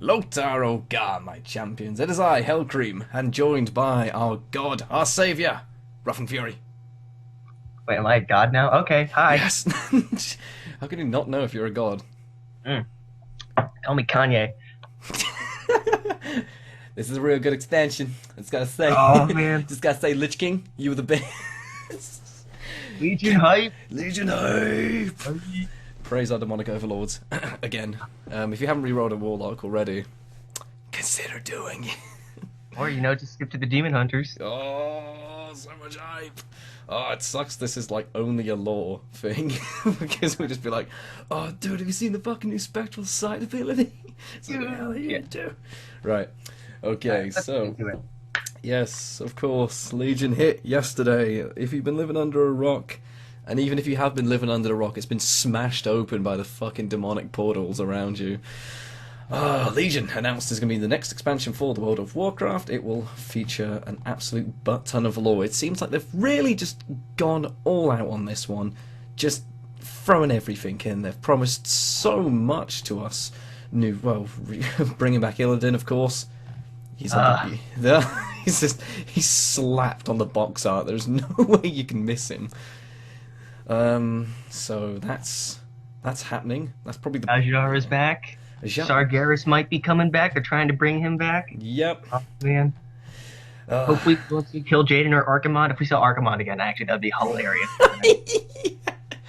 Lothar, O God, my champions, it is I, Hellcream, and joined by our god, our saviour, Rough and Fury. Wait, am I a god now? Okay, hi. Yes! How can you not know if you're a god? Mm. Call me Kanye. This is a real good expansion. I just gotta say. Oh man, Just gotta say, Lich King, you were the best. Legion hype. Legion hype! Praise our demonic overlords. Again. If you haven't rerolled a Warlock already, consider doing it. Or just skip to the Demon Hunters. Oh, so much hype. Oh, it sucks this is like only a lore thing. Because we'll just be like, oh dude, have you seen the fucking new Spectral Sight ability? It's like, hell yeah, do. Right. Okay, Let's so get into it. yes, of course, Legion hit yesterday. If you've been living under a rock, and even if you have been living under a rock, it's been smashed open by the fucking demonic portals around you. Legion announced is going to be the next expansion for the World of Warcraft. It will feature an absolute butt ton of lore. It seems like they've really just gone all out on this one, just throwing everything in. They've promised so much to us. Bringing back Illidan, of course. He's like, he's slapped on the box art. There's no way you can miss him. So that's happening. That's probably the Ajar is back. Ajar. Sargeras might be coming back. They're trying to bring him back. Yep. Oh man. Hopefully, once we kill Jaden or Archimonde, if we saw Archimonde again, actually, that'd be hilarious.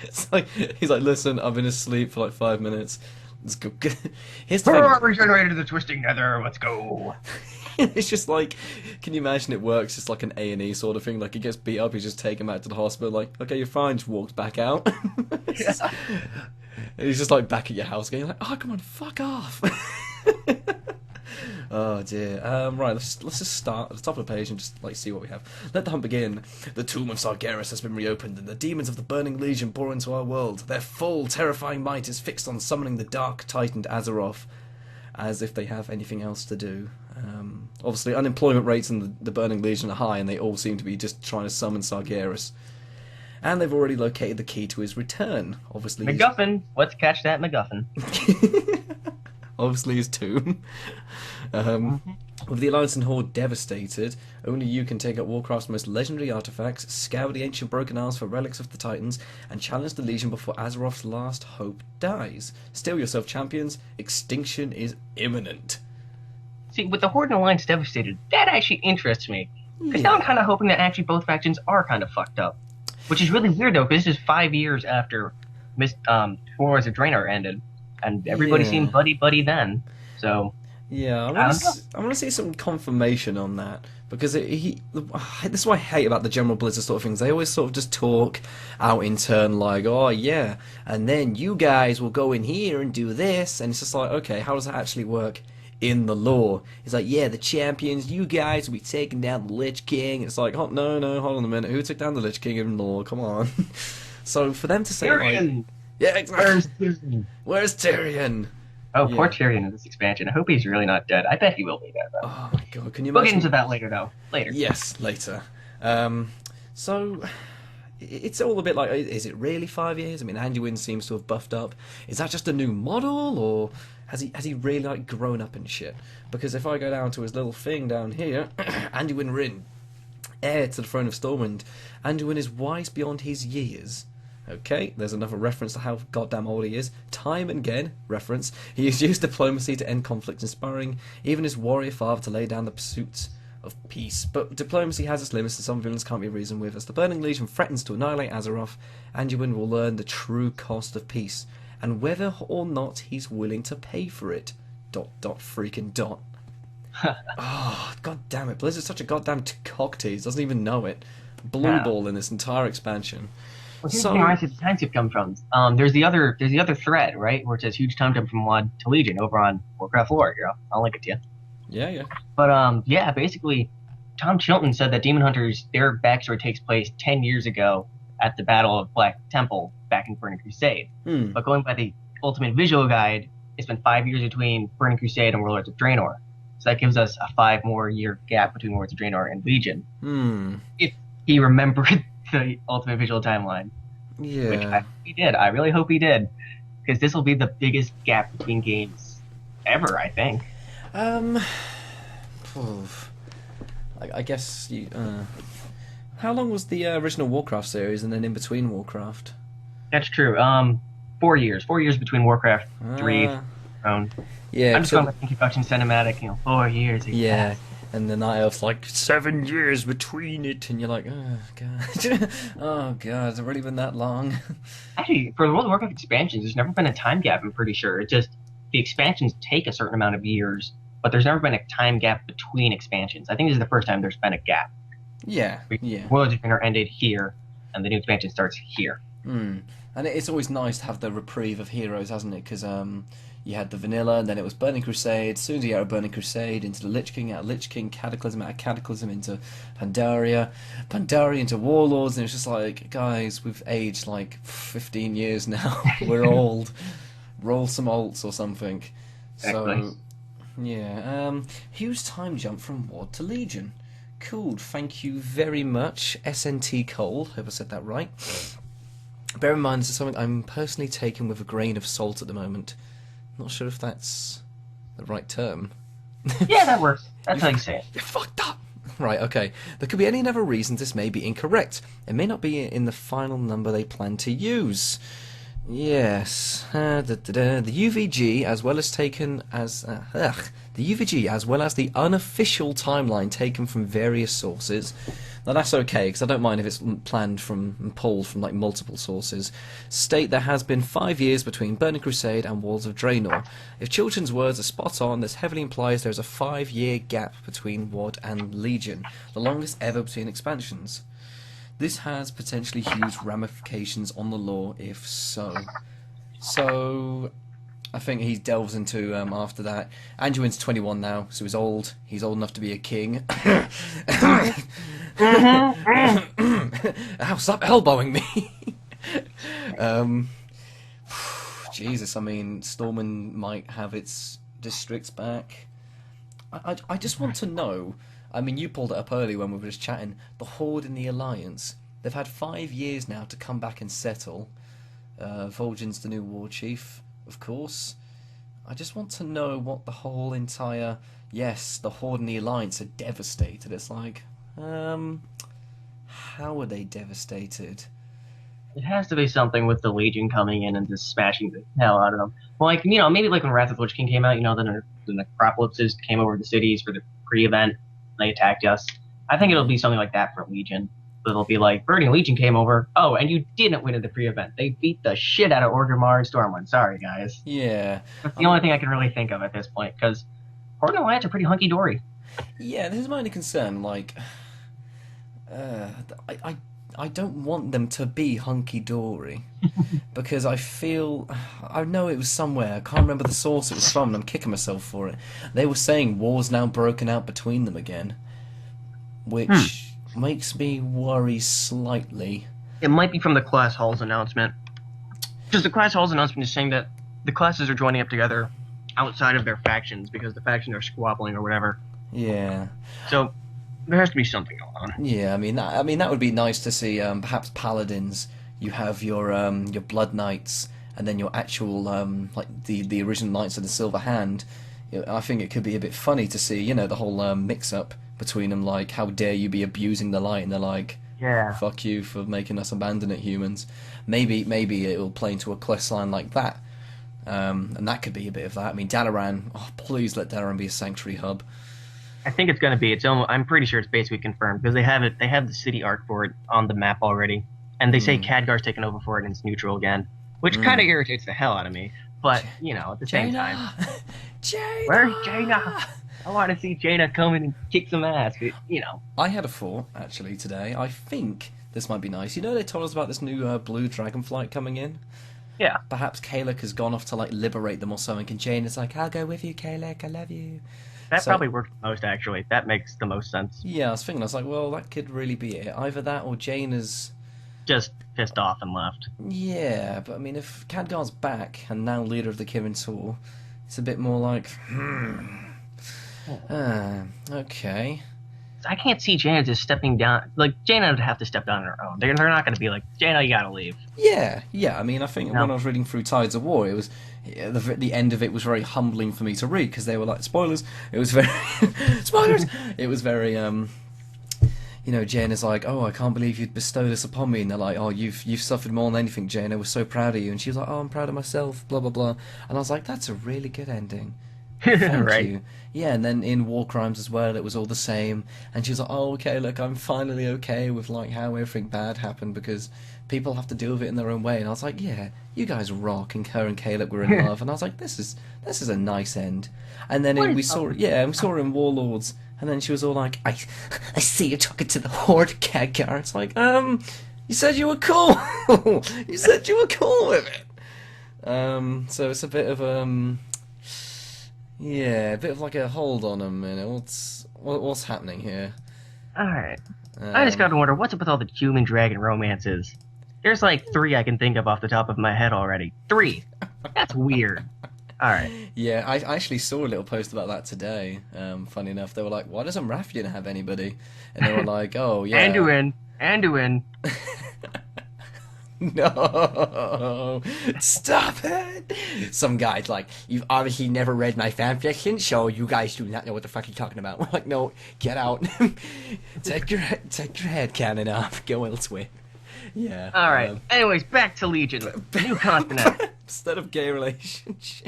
It's like he's like, listen, I've been asleep for like 5 minutes. Let's go. Here's the Hurrah, thing. regenerated the Twisting Nether. Let's go. It's just like, can you imagine it works just like an A&E sort of thing? Like he gets beat up, you just take him out to the hospital. Like, okay, you're fine. Just walks back out. And he's just like back at your house again. You're like, oh, come on, fuck off. Oh dear. Right, let's just start at the top of the page and just like see what we have. Let the hunt begin. The tomb of Sargeras has been reopened, and the demons of the Burning Legion pour into our world. Their full, terrifying might is fixed on summoning the Dark Titan Azeroth, as if they have anything else to do. Obviously, unemployment rates in the Burning Legion are high, and they all seem to be just trying to summon Sargeras. And they've already located the key to his return. Obviously, MacGuffin. Let's catch that MacGuffin. obviously his tomb. With the Alliance and Horde devastated, only you can take up Warcraft's most legendary artifacts, scour the ancient broken isles for relics of the Titans, and challenge the Legion before Azeroth's last hope dies. Steel yourself, champions. Extinction is imminent. See, with the Horde and Alliance devastated, that actually interests me. Because now I'm kind of hoping that actually both factions are kind of fucked up. Which is really weird, though, because this is 5 years after Wars of Draenor ended. And everybody seemed buddy-buddy then. So... yeah, I want to see some confirmation on that, because this is what I hate about the general Blizzard sort of things. They always sort of just talk out in turn, like, oh yeah, and then you guys will go in here and do this, and it's just like, okay, how does that actually work in the lore? It's like, yeah, the champions, you guys will be taking down the Lich King. It's like, oh no, hold on a minute, who took down the Lich King in lore? Come on. So for them to say, Tyrion! like, yeah, exactly. Where's Tyrion? Where's Tyrion? Oh, Yeah. poor Tyrion in this expansion. I hope he's really not dead. I bet he will be dead, though. Oh my god, can you We'll get imagine? into that later, though. Later. Yes, later. So it's all a bit like, is it really 5 years? I mean, Anduin seems to have buffed up. Is that just a new model, or has he really like grown up and shit? Because if I go down to his little thing down here, Anduin Rin, heir to the throne of Stormwind, Anduin is wise beyond his years. Okay, there's another reference to how goddamn old he is. Time and again, reference. He has used diplomacy to end conflict, inspiring even his warrior father to lay down the pursuit of peace. But diplomacy has its limits, and some villains can't be reasoned with. As the Burning Legion threatens to annihilate Azeroth, Anduin will learn the true cost of peace, and whether or not he's willing to pay for it. ... freaking ... Oh, god damn it. Blizzard's such a goddamn cock tease, doesn't even know it. Blue ball in this entire expansion. Well, here's the thing where I see the time skip come from. There's the other thread, right, where it says huge time jump from WoD to Legion over on Warcraft lore. Here, I'll link it to you. Yeah. But yeah, basically, Tom Chilton said that Demon Hunters, their backstory takes place 10 years ago at the Battle of Black Temple back in Burning Crusade. But going by the Ultimate Visual Guide, it's been 5 years between Burning Crusade and Warlords of Draenor. So that gives us a 5 more year gap between Warlords of Draenor and Legion. If he remembered the Ultimate Visual timeline. Yeah. Which I hope he did. I really hope he did. Because this will be the biggest gap between games ever, I think. Um, oof. I guess you. How long was the original Warcraft series, and then in between Warcraft? That's true. 4 years. 4 years between Warcraft 3. Yeah, I'm just going with introduction cinematic. 4 years. Yeah, and the Night Elf's like 7 years between it, and you're like, oh god, oh god, has it really been that long? Actually, for the World of Warcraft expansions, there's never been a time gap. I'm pretty sure. It's just the expansions take a certain amount of years, but there's never been a time gap between expansions. I think this is the first time there's been a gap. Yeah. World of Warcraft ended here, and the new expansion starts here. And it's always nice to have the reprieve of heroes, hasn't it? Because you had the vanilla, and then it was Burning Crusade. As soon as you out of Burning Crusade, into the Lich King, out of Lich King, Cataclysm, out of Cataclysm, into Pandaria into Warlords, and it's just like, guys, we've aged like 15 years now. We're old. Roll some alts or something. Exactly. So, yeah. Huge time jump from Ward to Legion. Cool, thank you very much, SNT Cole. Hope I said that right. Bear in mind, this is something I'm personally taking with a grain of salt at the moment. Not sure if that's the right term. Yeah, that works. That's how you say it. You're fucked up! Right, okay. There could be any number of reasons this may be incorrect. It may not be in the final number they plan to use. Yes. The UVG, as well as taken as... the UVG, as well as the unofficial timeline taken from various sources... Now that's okay, because I don't mind if it's planned from and pulled from like multiple sources. State there has been 5 years between Burning Crusade and Walls of Draenor. If Chilton's words are spot on, this heavily implies there's a 5-year gap between WoD and Legion, the longest ever between expansions. This has potentially huge ramifications on the lore if so. So, I think he delves into after that. Anduin's 21 now, so he's old. He's old enough to be a king. Ow, stop elbowing me! Jesus, I mean, Stormen might have its districts back. I just want to know, I mean, you pulled it up earlier when we were just chatting, the Horde and the Alliance. They've had 5 years now to come back and settle. Vol'jin's the new war chief, of course. I just want to know what the whole entire... Yes, the Horde and the Alliance are devastated. It's like... how are they devastated? It has to be something with the Legion coming in and just smashing the hell out of them. Well, like, maybe like when Wrath of the Lich King came out, the Necropolises came over the cities for the pre-event, they attacked us. I think it'll be something like that for Legion. It'll be like, Burning Legion came over, oh, and you didn't win at the pre-event. They beat the shit out of Orgrimmar and Stormwind. Sorry, guys. Yeah. That's the only thing I can really think of at this point, because Horde and Alliance are pretty hunky-dory. Yeah, this is my only concern, like... I don't want them to be hunky-dory because I feel... I know it was somewhere, I can't remember the source it was from, and I'm kicking myself for it. They were saying war's now broken out between them again, which makes me worry slightly. It might be from the Class Halls announcement. Because the Class Halls announcement is saying that the classes are joining up together outside of their factions because the factions are squabbling or whatever. Yeah. So... there has to be something going on. Yeah, I mean that would be nice to see. Perhaps paladins. You have your blood knights, and then your actual like the original knights of the Silver Hand. I think it could be a bit funny to see, the whole mix up between them. Like, how dare you be abusing the light? And they're like, yeah, fuck you for making us abandon it, humans. Maybe it will play into a quest line like that, and that could be a bit of that. I mean, Dalaran. Oh, please let Dalaran be a sanctuary hub. I think it's going to be. I'm pretty sure it's basically confirmed because they have it. They have the city art for it on the map already, and they say Khadgar's taken over for it and it's neutral again, which kind of irritates the hell out of me. But at the same time, Jaina! Where's Jaina? I want to see Jaina come in and kick some ass. But, I had a thought actually today. I think this might be nice. They told us about this new blue dragonflight coming in. Yeah. Perhaps Kalek has gone off to like liberate them or something, and Jaina's like, "I'll go with you, Kalek. I love you." That probably works the most, actually. That makes the most sense. Yeah, I was like, well, that could really be it. Either that or Jaina's... just pissed off and left. Yeah, but I mean, if Khadgar's back and now leader of the Kirin Tor, it's a bit more like, okay. I can't see Jaina just stepping down. Like, Jaina would have to step down on her own. They're not going to be like, Jaina, you gotta leave. Yeah, yeah. I mean, I think No. when I was reading through Tides of War, it was the end of it was very humbling for me to read because they were like spoilers. It was very spoilers. It was very Jane is like, oh, I can't believe you'd bestow this upon me, and they're like, oh, you've suffered more than anything, Jane. I was so proud of you, and she was like, oh, I'm proud of myself, blah blah blah, and I was like, that's a really good ending. Thank Right. you. Yeah, and then in War Crimes as well, it was all the same. And she was like, "Oh, okay, look, I'm finally okay with like how everything bad happened because people have to deal with it in their own way." And I was like, "Yeah, you guys rock." And her and Caleb were in love, and I was like, "This is a nice end." And then What we is saw, yeah, we saw her in Warlords, and then she was all like, "I see you talking to the Horde, Khadgar." It's like, you said you were cool. You said you were cool with it. So it's a bit of yeah, a bit of like a hold on a minute. What's happening here? Alright. I just gotta wonder, what's up with all the human dragon romances? There's like 3 I can think of off the top of my head already. 3! That's weird. Alright. Yeah, I actually saw a little post about that today. Funny enough, they were like, "Why doesn't Raffian have anybody?" And they were like, "Oh yeah." Anduin. No, stop it! Some guy's like, "You've obviously never read my fanfiction, so you guys do not know what the fuck you're talking about." We're like, "No, get out! take your head cannon off. Go elsewhere." Yeah. Alright. Anyways, back to Legion. New continent. Instead of gay relationships.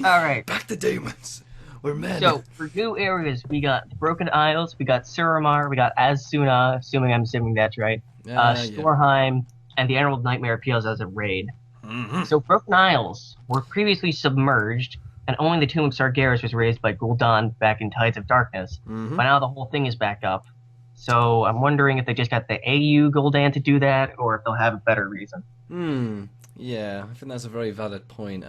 Alright. Back to demons. We're men. So, for new areas, we got the Broken Isles, we got Suramar, we got As-Suna, assuming that's right, Yeah. Storheim, and the Emerald Nightmare appeals as a raid. Mm-hmm. So, Broken Isles were previously submerged, and only the Tomb of Sargeras was raised by Gul'dan back in Tides of Darkness. Mm-hmm. But now the whole thing is back up. So, I'm wondering if they just got the AU Gul'dan to do that, or if they'll have a better reason. Yeah, I think that's a very valid point.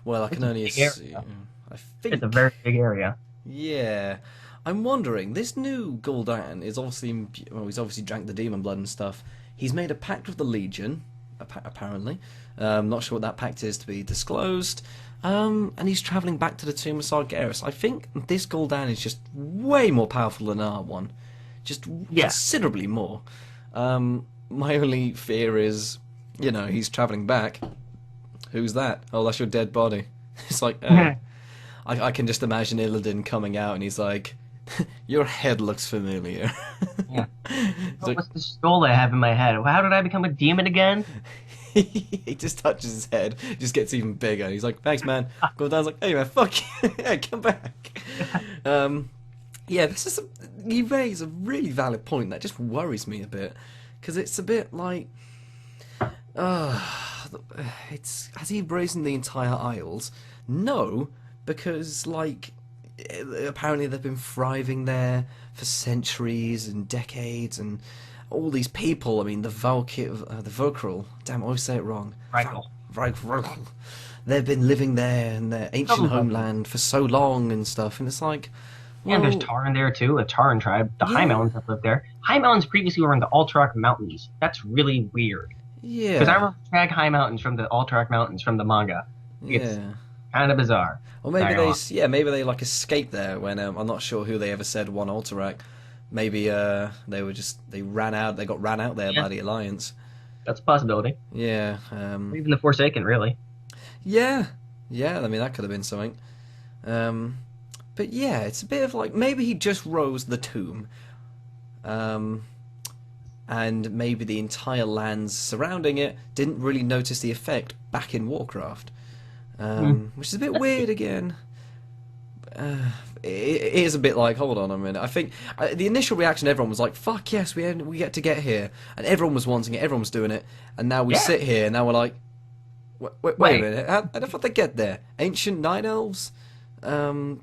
Well, I can only big area. assume. I think It's a very big area. Yeah, I'm wondering. This new Gul'dan is obviously he's obviously drank the demon blood and stuff. He's made a pact with the Legion, apparently. Not sure what that pact is to be disclosed. And he's travelling back to the Tomb of Sargeras. I think this Gul'dan is just way more powerful than our one, just considerably more. My only fear is, he's travelling back. Who's that? Oh, that's your dead body. It's like, I can just imagine Illidan coming out and he's like, your head looks familiar. Yeah. Like, What's the skull I have in my head? How did I become a demon again? he just touches his head, just gets even bigger. He's like, thanks, man. Gul'dan's like, hey, man, fuck you. Yeah, come back. Yeah, you raise a really valid point that just worries me a bit. Because it's a bit like, has he brazen the entire Isles? No, because apparently they've been thriving there for centuries and decades, and all these people. I mean, the Volcrul. Damn, I always say it wrong. Vrykul. They've been living there in their ancient homeland for so long and stuff, and it's like. Yeah, and there's Taran there too, a Taran tribe. The High Mountains have lived there. High Mountains previously were in the Alterac Mountains. That's really weird. Yeah. Because I remember Trag High Mountains from the Alterac Mountains from the manga. It's kind of bizarre. Or maybe maybe they like escaped there when I'm not sure who they ever said won Alterac. Maybe they ran out. They got ran out there by the Alliance. That's a possibility. Yeah. Or even the Forsaken, really. Yeah. I mean, that could have been something. But yeah, it's a bit of like maybe he just rose the tomb, and maybe the entire lands surrounding it didn't really notice the effect back in Warcraft, which is a bit weird again. It is a bit like, hold on a minute. I think the initial reaction, everyone was like, "Fuck yes, we get to get here," and everyone was wanting it, everyone was doing it, and now we sit here, and now we're like, wait a minute, how the fuck they get there? Ancient Night Elves.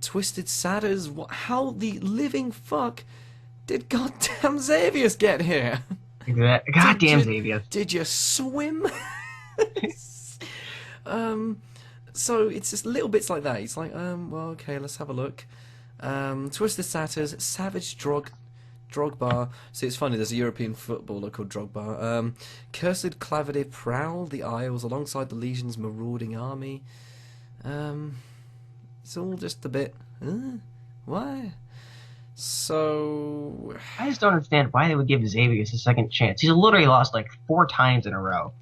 Twisted Satyrs. How the living fuck did goddamn Xavius get here? Goddamn Xavius. Did you swim? So it's just little bits like that. It's like, well, okay, let's have a look. Twisted Satyrs, Savage Drogba. See, it's funny, there's a European footballer called Drogba. Cursed Clavidir prowl the Isles alongside the Legion's marauding army. It's all just a bit, why? So I just don't understand why they would give Xavius a second chance. He's literally lost like 4 times in a row.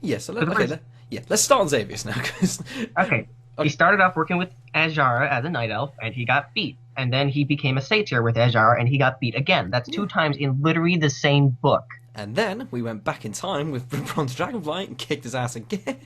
yeah, so let's start on Xavius now. 'Cause, Okay, he started off working with Azara as a night elf, and he got beat. And then he became a satyr with Azara, and he got beat again. That's 2 times in literally the same book. and then we went back in time with Bronze Dragonflight and kicked his ass again.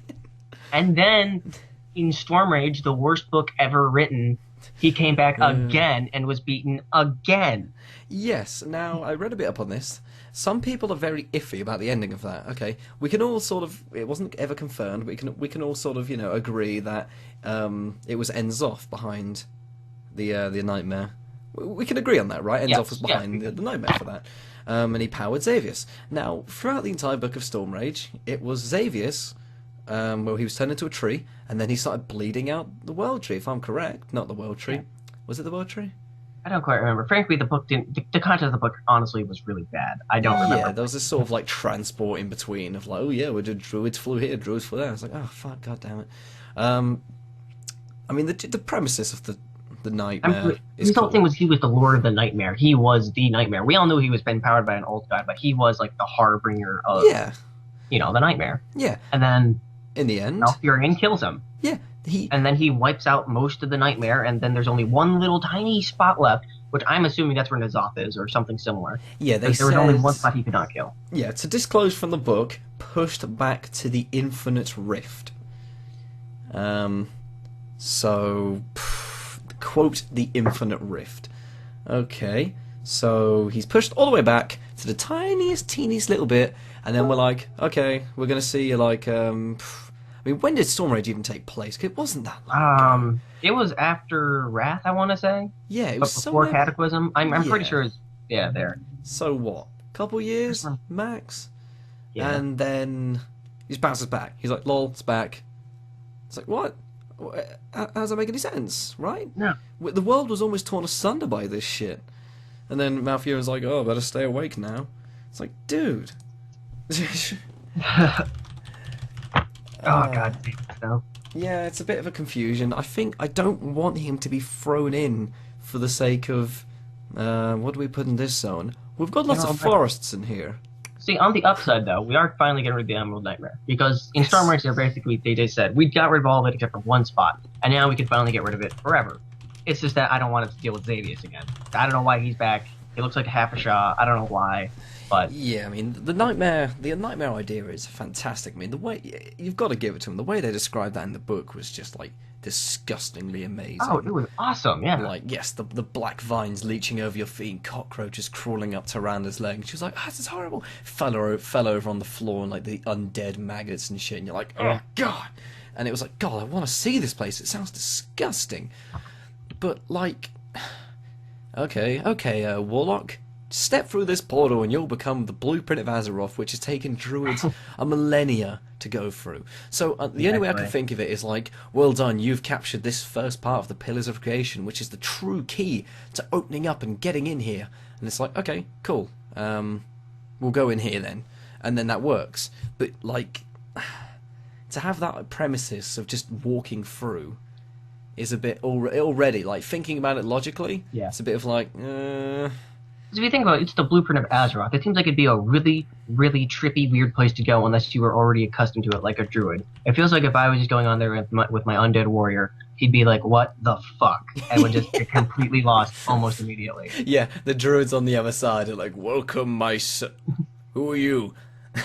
And then in Storm Rage, the worst book ever written, he came back again and was beaten again. Yes, now I read a bit up on this. Some people are very iffy about the ending of that. Okay, we can all sort of, it wasn't ever confirmed, but we can all sort of, agree that it was Enzoth behind the nightmare. We can agree on that, right? Enzoth was behind the nightmare for that. And he powered Xavius. Now, throughout the entire book of Storm Rage, it was Xavius, where he was turned into a tree, and then he started bleeding out the World Tree, if I'm correct. Not the World Tree. Was it the World Tree? I don't quite remember. Frankly, the book didn't. The content of the book, honestly, was really bad. I don't remember. Yeah, there was this sort of like transport in between of like, oh yeah, we did druids flew here, druids flew there. I was like, oh fuck, god damn it. I mean, the premises of the nightmare is his whole cool. thing was he was the Lord of the Nightmare. He was the Nightmare. We all knew he was been powered by an old god, but he was like the harbinger of, the Nightmare. Yeah. And then In the end, Malfurion kills him. yeah, And then he wipes out most of the Nightmare, and then there's only one little tiny spot left, which I'm assuming that's where N'Zoth is, or something similar. yeah, There was only one spot he could not kill. Yeah, to disclose from the book, pushed back to the Infinite Rift. Quote, the Infinite Rift. Okay, so he's pushed all the way back to the teeniest little bit, and then we're like, okay, we're going to see, like, I mean, when did Storm Rage even take place? 'Cause it wasn't that long ago. It was after Wrath, I want to say. Yeah, it But was before somewhere... Cataclysm. I'm pretty sure it's, there. So what? Couple years, max? Yeah. And then he just bounces back. He's like, lol, it's back. It's like, what? How does that make any sense, right? No. The world was almost torn asunder by this shit. And then Malfurion's like, oh, better stay awake now. It's like, dude. Oh, God. No. Yeah, it's a bit of a confusion. I don't want him to be thrown in for the sake of, what do we put in this zone? We've got lots of forests in here. See, on the upside, though, we are finally getting rid of the Emerald Nightmare. Because in Storm Rage, they just said, we got rid of all of it except for one spot. And now we can finally get rid of it forever. It's just that I don't want it to deal with Xavius again. I don't know why he's back. He looks like a half a Shaw. I don't know why. But yeah, I mean, the nightmare idea is fantastic. I mean, the way you've got to give it to him. The way they described that in the book was just like disgustingly amazing. Oh, it was awesome. Yeah. Like, yes, the black vines leeching over your feet, and cockroaches crawling up Tyranda's leg. She was like, "Oh, this is horrible." Fell over on the floor, and like the undead maggots and shit. And you're like, "Oh god!" And it was like, "God, I want to see this place. It sounds disgusting." But like, okay, Warlock. Step through this portal and you'll become the blueprint of Azeroth, which has taken druids a millennia to go through. So the only way I can think of it is like, well done, you've captured this first part of the Pillars of Creation, which is the true key to opening up and getting in here. And it's like, okay, cool, we'll go in here then. And then that works. But like, to have that premises of just walking through is a bit already, like, thinking about it logically, it's a bit of like, If you think about it, it's the blueprint of Azeroth. It seems like it'd be a really, really trippy, weird place to go unless you were already accustomed to it, like a druid. It feels like if I was just going on there with my undead warrior, he'd be like, "What the fuck?" and would just get completely lost almost immediately. Yeah, the druids on the other side are like, "Welcome, my son. Who are you?"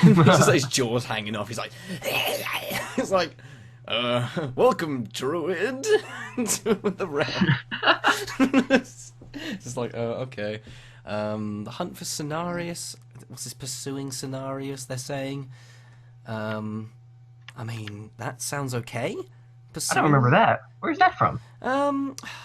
Just his jaws hanging off. He's like, it's like, "Welcome, druid." To the realm. It's just like, oh, okay. The hunt for Cenarius. What's this? Pursuing Cenarius, they're saying. I mean, that sounds okay. I don't remember that. Where's that from?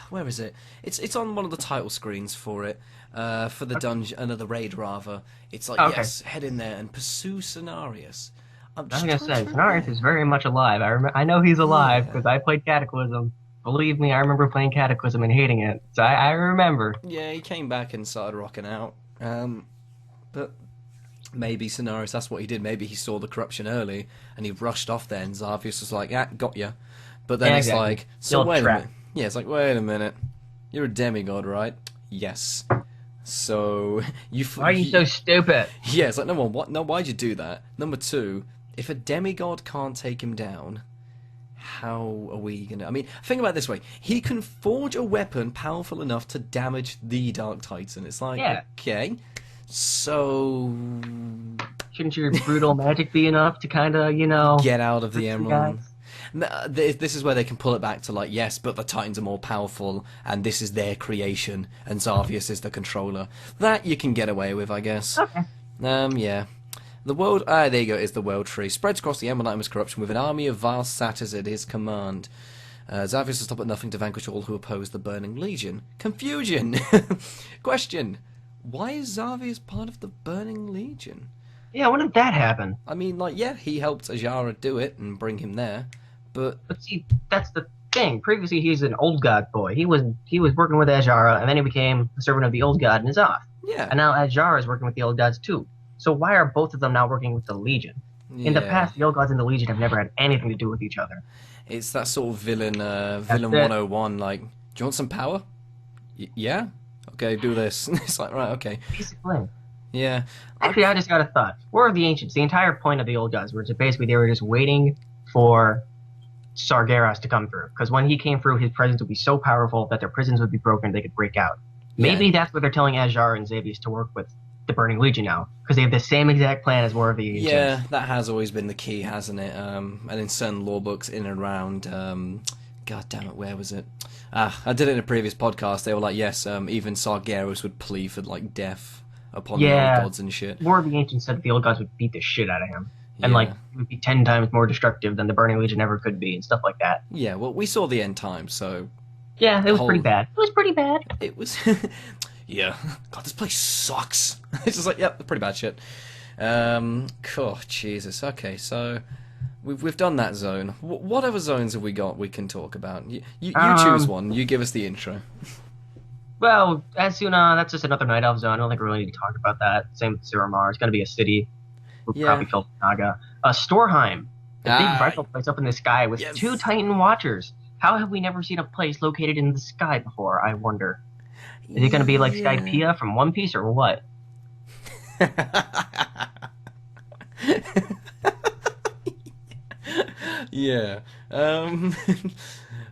Where is it? It's on one of the title screens for it. For the dungeon, the raid rather. It's like, yes, head in there and pursue Cenarius. I was gonna say, Cenarius is very much alive. I know he's alive because I played Cataclysm. Believe me, I remember playing Cataclysm and hating it. So I remember. Yeah, he came back and started rocking out. But maybe Cenarius, that's what he did. Maybe he saw the corruption early and he rushed off there and Xarvius was like, got ya. But then like, so wait a minute. Yeah, it's like, wait a minute. You're a demigod, right? Yes. So Why are you so stupid? Yeah, it's like, number one, what? No, why'd you do that? Number two, if a demigod can't take him down, how are we gonna? I mean, think about it this way: he can forge a weapon powerful enough to damage the Dark Titan. It's like, Yeah. okay, so Shouldn't your brutal magic be enough to kind of, get out of the hurt some Emerald. guys? This is where they can pull it back to like, yes, but the Titans are more powerful, and this is their creation, and Xavius is the controller. That you can get away with, I guess. Okay. Yeah. The world, there you go, is the World Tree. Spreads across the Emerald Nightmare's corruption with an army of vile satyrs at his command. Xavius will stop at nothing to vanquish all who oppose the Burning Legion. Confusion! Question. Why is Xavius part of the Burning Legion? Yeah, when did that happen? I mean, like, yeah, he helped Ajara do it and bring him there, but see, that's the thing. Previously, he's an old god boy. He was working with Ajara, and then he became a servant of the old god and is off. yeah. And now Ajara is working with the old gods too. So why are both of them now working with the Legion? In the past, the old gods and the Legion have never had anything to do with each other. It's that sort of villain 101, like, do you want some power? Yeah? Okay, do this. It's like, right, okay. Basically. Yeah. Actually, I just got a thought. Where are the ancients? The entire point of the old gods was basically they were just waiting for Sargeras to come through. Because when he came through, his presence would be so powerful that their prisons would be broken, they could break out. Maybe that's what they're telling Ajara and Xavius to work with the Burning Legion now. Because they have the same exact plan as War of the Ancients. Yeah, that has always been the key, hasn't it? And in certain law books in and around, God damn it, where was it? I did it in a previous podcast. They were like, yes, even Sargeras would plead for, like, death upon the old gods and shit. War of the Ancients said that the old gods would beat the shit out of him. And, Yeah. like, it would be 10 times more destructive than the Burning Legion ever could be and stuff like that. Yeah, well, we saw the end time, so Yeah, it was pretty bad. It was pretty bad. it was... Yeah. God, this place sucks. It's just like, yep, pretty bad shit. Cool, Jesus. Okay, so we've done that zone. What other zones have we got we can talk about? You choose one. You give us the intro. Well, Asuna, that's just another Night Elf zone. I don't think we really need to talk about that. Same with Suramar. It's going to be a city. We'll probably fill Naga. Storheim. The big vital place up in the sky with 2 Titan Watchers. How have we never seen a place located in the sky before, I wonder? Is it going to be like Skypiea from One Piece or what? Yeah.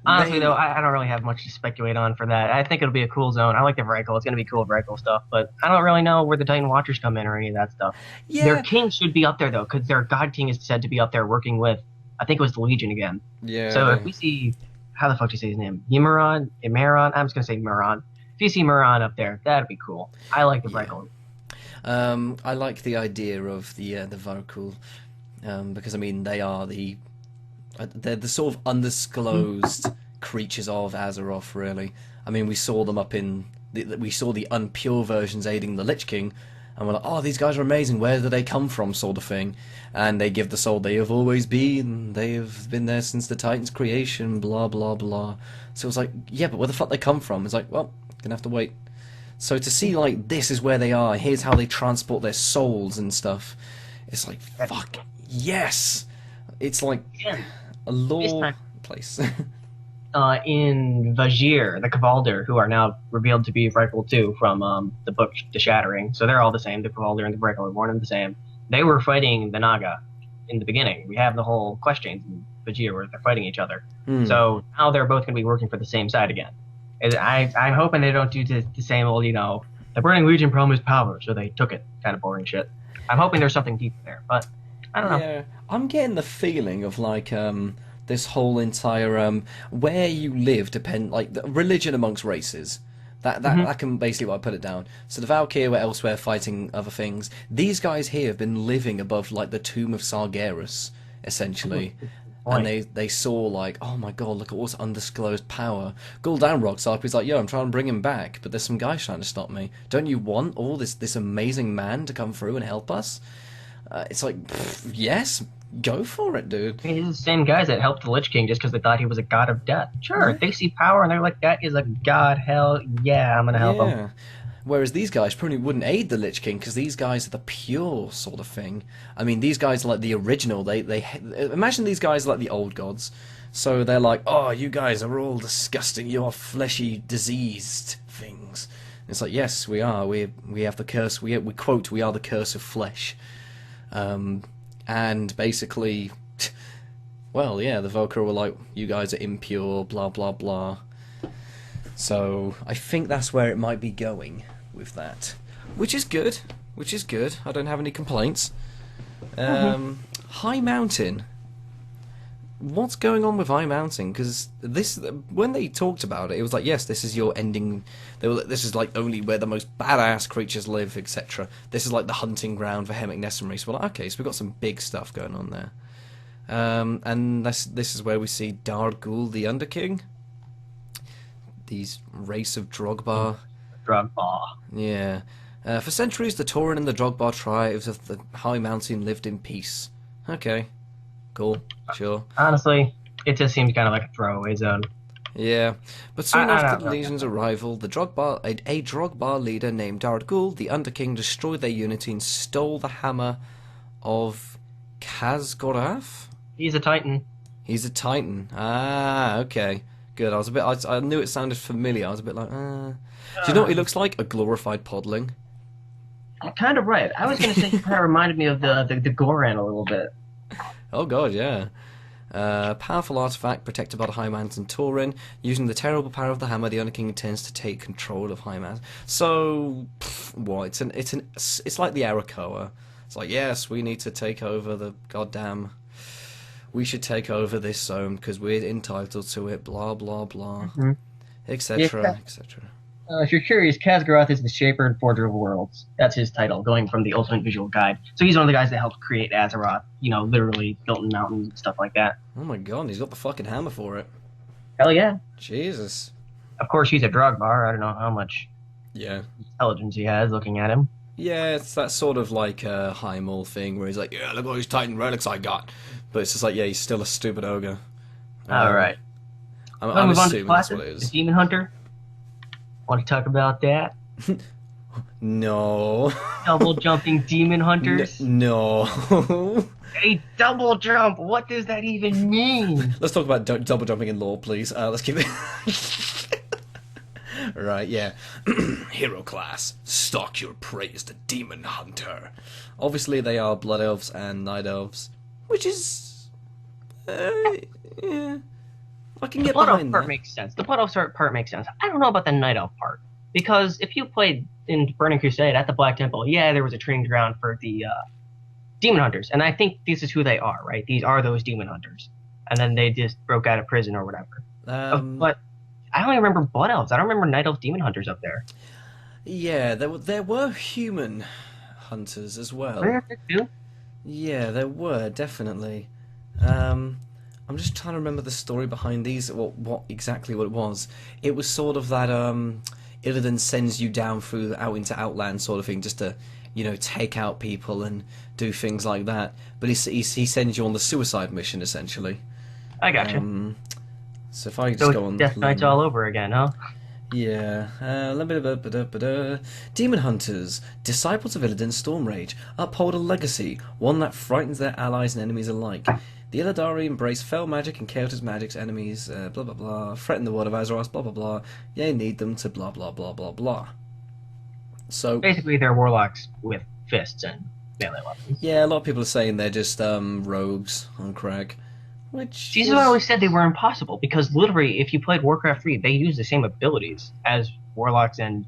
Honestly, though, I don't really have much to speculate on for that. I think it'll be a cool zone. I like the Vrykul. It's going to be cool Vrykul stuff, but I don't really know where the Titan Watchers come in or any of that stuff. Yeah. Their king should be up there, though, because their god king is said to be up there working with, I think it was the Legion again. Yeah. So if we see, how the fuck do you say his name? Imaron? I'm just going to say Muron. If you see Muron up there, that'd be cool. I like the Vrykul. I like the idea of the Vrykul, because I mean they're the sort of undisclosed creatures of Azeroth. Really, I mean we saw them we saw the unpure versions aiding the Lich King, and we're like, oh, these guys are amazing. Where do they come from, sort of thing. And they give the soul they have always been. They have been there since the Titan's creation. Blah blah blah. So it was like, yeah, but where the fuck they come from? It's like, well, gonna have to wait. So to see, like, this is where they are, here's how they transport their souls and stuff, it's like, fuck, yes! It's like a lore place. In Vajir, the Kavaldir, who are now revealed to be Vrykul too from the book The Shattering, so they're all the same, the Kavaldir and the Vrykul are one and the same. They were fighting the Naga in the beginning. We have the whole questions in Vajir where they're fighting each other. So now they're both going to be working for the same side again. I'm hoping they don't do the same old, the Burning Legion promised power, so they took it kind of boring shit. I'm hoping there's something deeper there, but I don't know. Yeah, I'm getting the feeling of, like, this whole entire, where you live like, the religion amongst races. That can basically what I put it down. So the Valkyrie were elsewhere fighting other things. These guys here have been living above, like, the tomb of Sargeras, essentially. And they saw, like, oh my god, look at all this undisclosed power. Gul'dan rocks up, he's like, yo, I'm trying to bring him back, but there's some guys trying to stop me. Don't you want all this amazing man to come through and help us? It's like, yes, go for it, dude. I mean, these are the same guys that helped the Lich King just because they thought he was a god of death. Sure, they see power and they're like, that is a god, hell yeah, I'm gonna help him. Whereas these guys probably wouldn't aid the Lich King because these guys are the pure sort of thing. I mean, these guys are like the original. They imagine these guys are like the old gods. So they're like, oh, you guys are all disgusting. You're fleshy, diseased things. It's like, yes, we are. We have the curse. We quote, we are the curse of flesh. And basically, well, yeah, the Volker were like, you guys are impure, blah, blah, blah. So I think that's where it might be going with that. Which is good. I don't have any complaints. High Mountain. What's going on with High Mountain? Because when they talked about it, it was like, yes, this is your ending. This is like only where the most badass creatures live, etc. This is like the hunting ground for Hemmick Nessamary. So we're like, okay, so we've got some big stuff going on there. And this is where we see Dard Ghul, the Underking. These race of Drogbar. Yeah. For centuries, the Tauren and the Drogbar tribes of the High Mountain lived in peace. Okay. Cool. Sure. Honestly, it just seems kind of like a throwaway zone. Yeah. But soon after the Legion's arrival, a Drogbar leader named Dard Ghul, the Underking, destroyed their unity and stole the hammer of Khaz'goroth? He's a Titan. He's a Titan. Ah, okay. Good. I knew it sounded familiar. I was a bit like, Do you know what he looks like? A glorified podling. Kind of right. I was going to say he kind of reminded me of the Goran a little bit. Oh god, yeah. Powerful artifact protected by the High Mountain Tauren. Using the terrible power of the hammer, the Underking intends to take control of High Mountain. So, what? It's like the Arakoa. It's like, yes, we need to take over the goddamn. We should take over this zone because we're entitled to it. Blah blah blah, etc. etc. If you're curious, Khaz'goroth is the Shaper and Forger of Worlds. That's his title, going from the Ultimate Visual Guide. So he's one of the guys that helped create Azeroth, literally built in mountains and stuff like that. Oh my god, he's got the fucking hammer for it. Hell yeah. Jesus. Of course, he's a Drogbar. I don't know how much intelligence he has looking at him. Yeah, it's that sort of like a Heimel thing where he's like, yeah, look at all these Titan relics I got. But it's just like, yeah, he's still a stupid ogre. Alright. I'm assuming that's what it is. The Demon Hunter. Want to talk about that? No. Double jumping Demon Hunters? No. A double jump! What does that even mean? Let's talk about double jumping in lore, please. Let's keep it... Right, yeah. Hero class. Stalk your prey as the Demon Hunter. Obviously, they are Blood Elves and Night Elves, which is... yeah. I can get behind that. The Blood Elf part makes sense. The Blood Elf part makes sense. I don't know about the Night Elf part. Because if you played in Burning Crusade at the Black Temple, yeah, there was a training ground for the Demon Hunters. And I think this is who they are, right? These are those Demon Hunters. And then they just broke out of prison or whatever. But I only remember Blood Elves. I don't remember Night Elf Demon Hunters up there. Yeah, there were human hunters as well. Were there too? Yeah, there were, definitely. I'm just trying to remember the story behind these, what exactly what it was. It was sort of that Illidan sends you down out into Outland sort of thing, just to, take out people and do things like that. But he sends you on the suicide mission, essentially. I gotcha. So if I could just go on... Death Knights all over again, huh? Yeah. Demon Hunters, disciples of Illidan's Stormrage, uphold a legacy, one that frightens their allies and enemies alike. The Illidari embrace fell magic and chaotic magic's enemies, blah blah blah, threaten the world of Azeroth, blah blah blah, they need them to blah blah blah blah blah. So basically they're warlocks with fists and melee weapons. Yeah, a lot of people are saying they're just rogues on crack. These are always said they were impossible, because literally, if you played Warcraft 3, they use the same abilities as warlocks and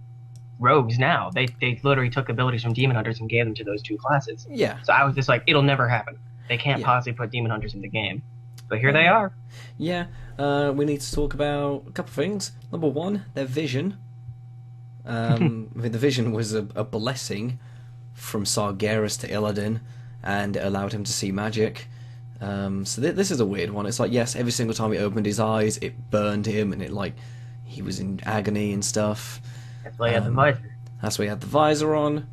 rogues now. They literally took abilities from Demon Hunters and gave them to those two classes. Yeah. So I was just like, it'll never happen. They can't possibly put Demon Hunters in the game. But here they are. Yeah. We need to talk about a couple of things. Number one, their vision. I mean, the vision was a blessing from Sargeras to Illidan, and it allowed him to see magic. So this is a weird one. It's like, yes, every single time he opened his eyes, it burned him, and he was in agony and stuff. That's why he had the visor. That's why he had the visor on.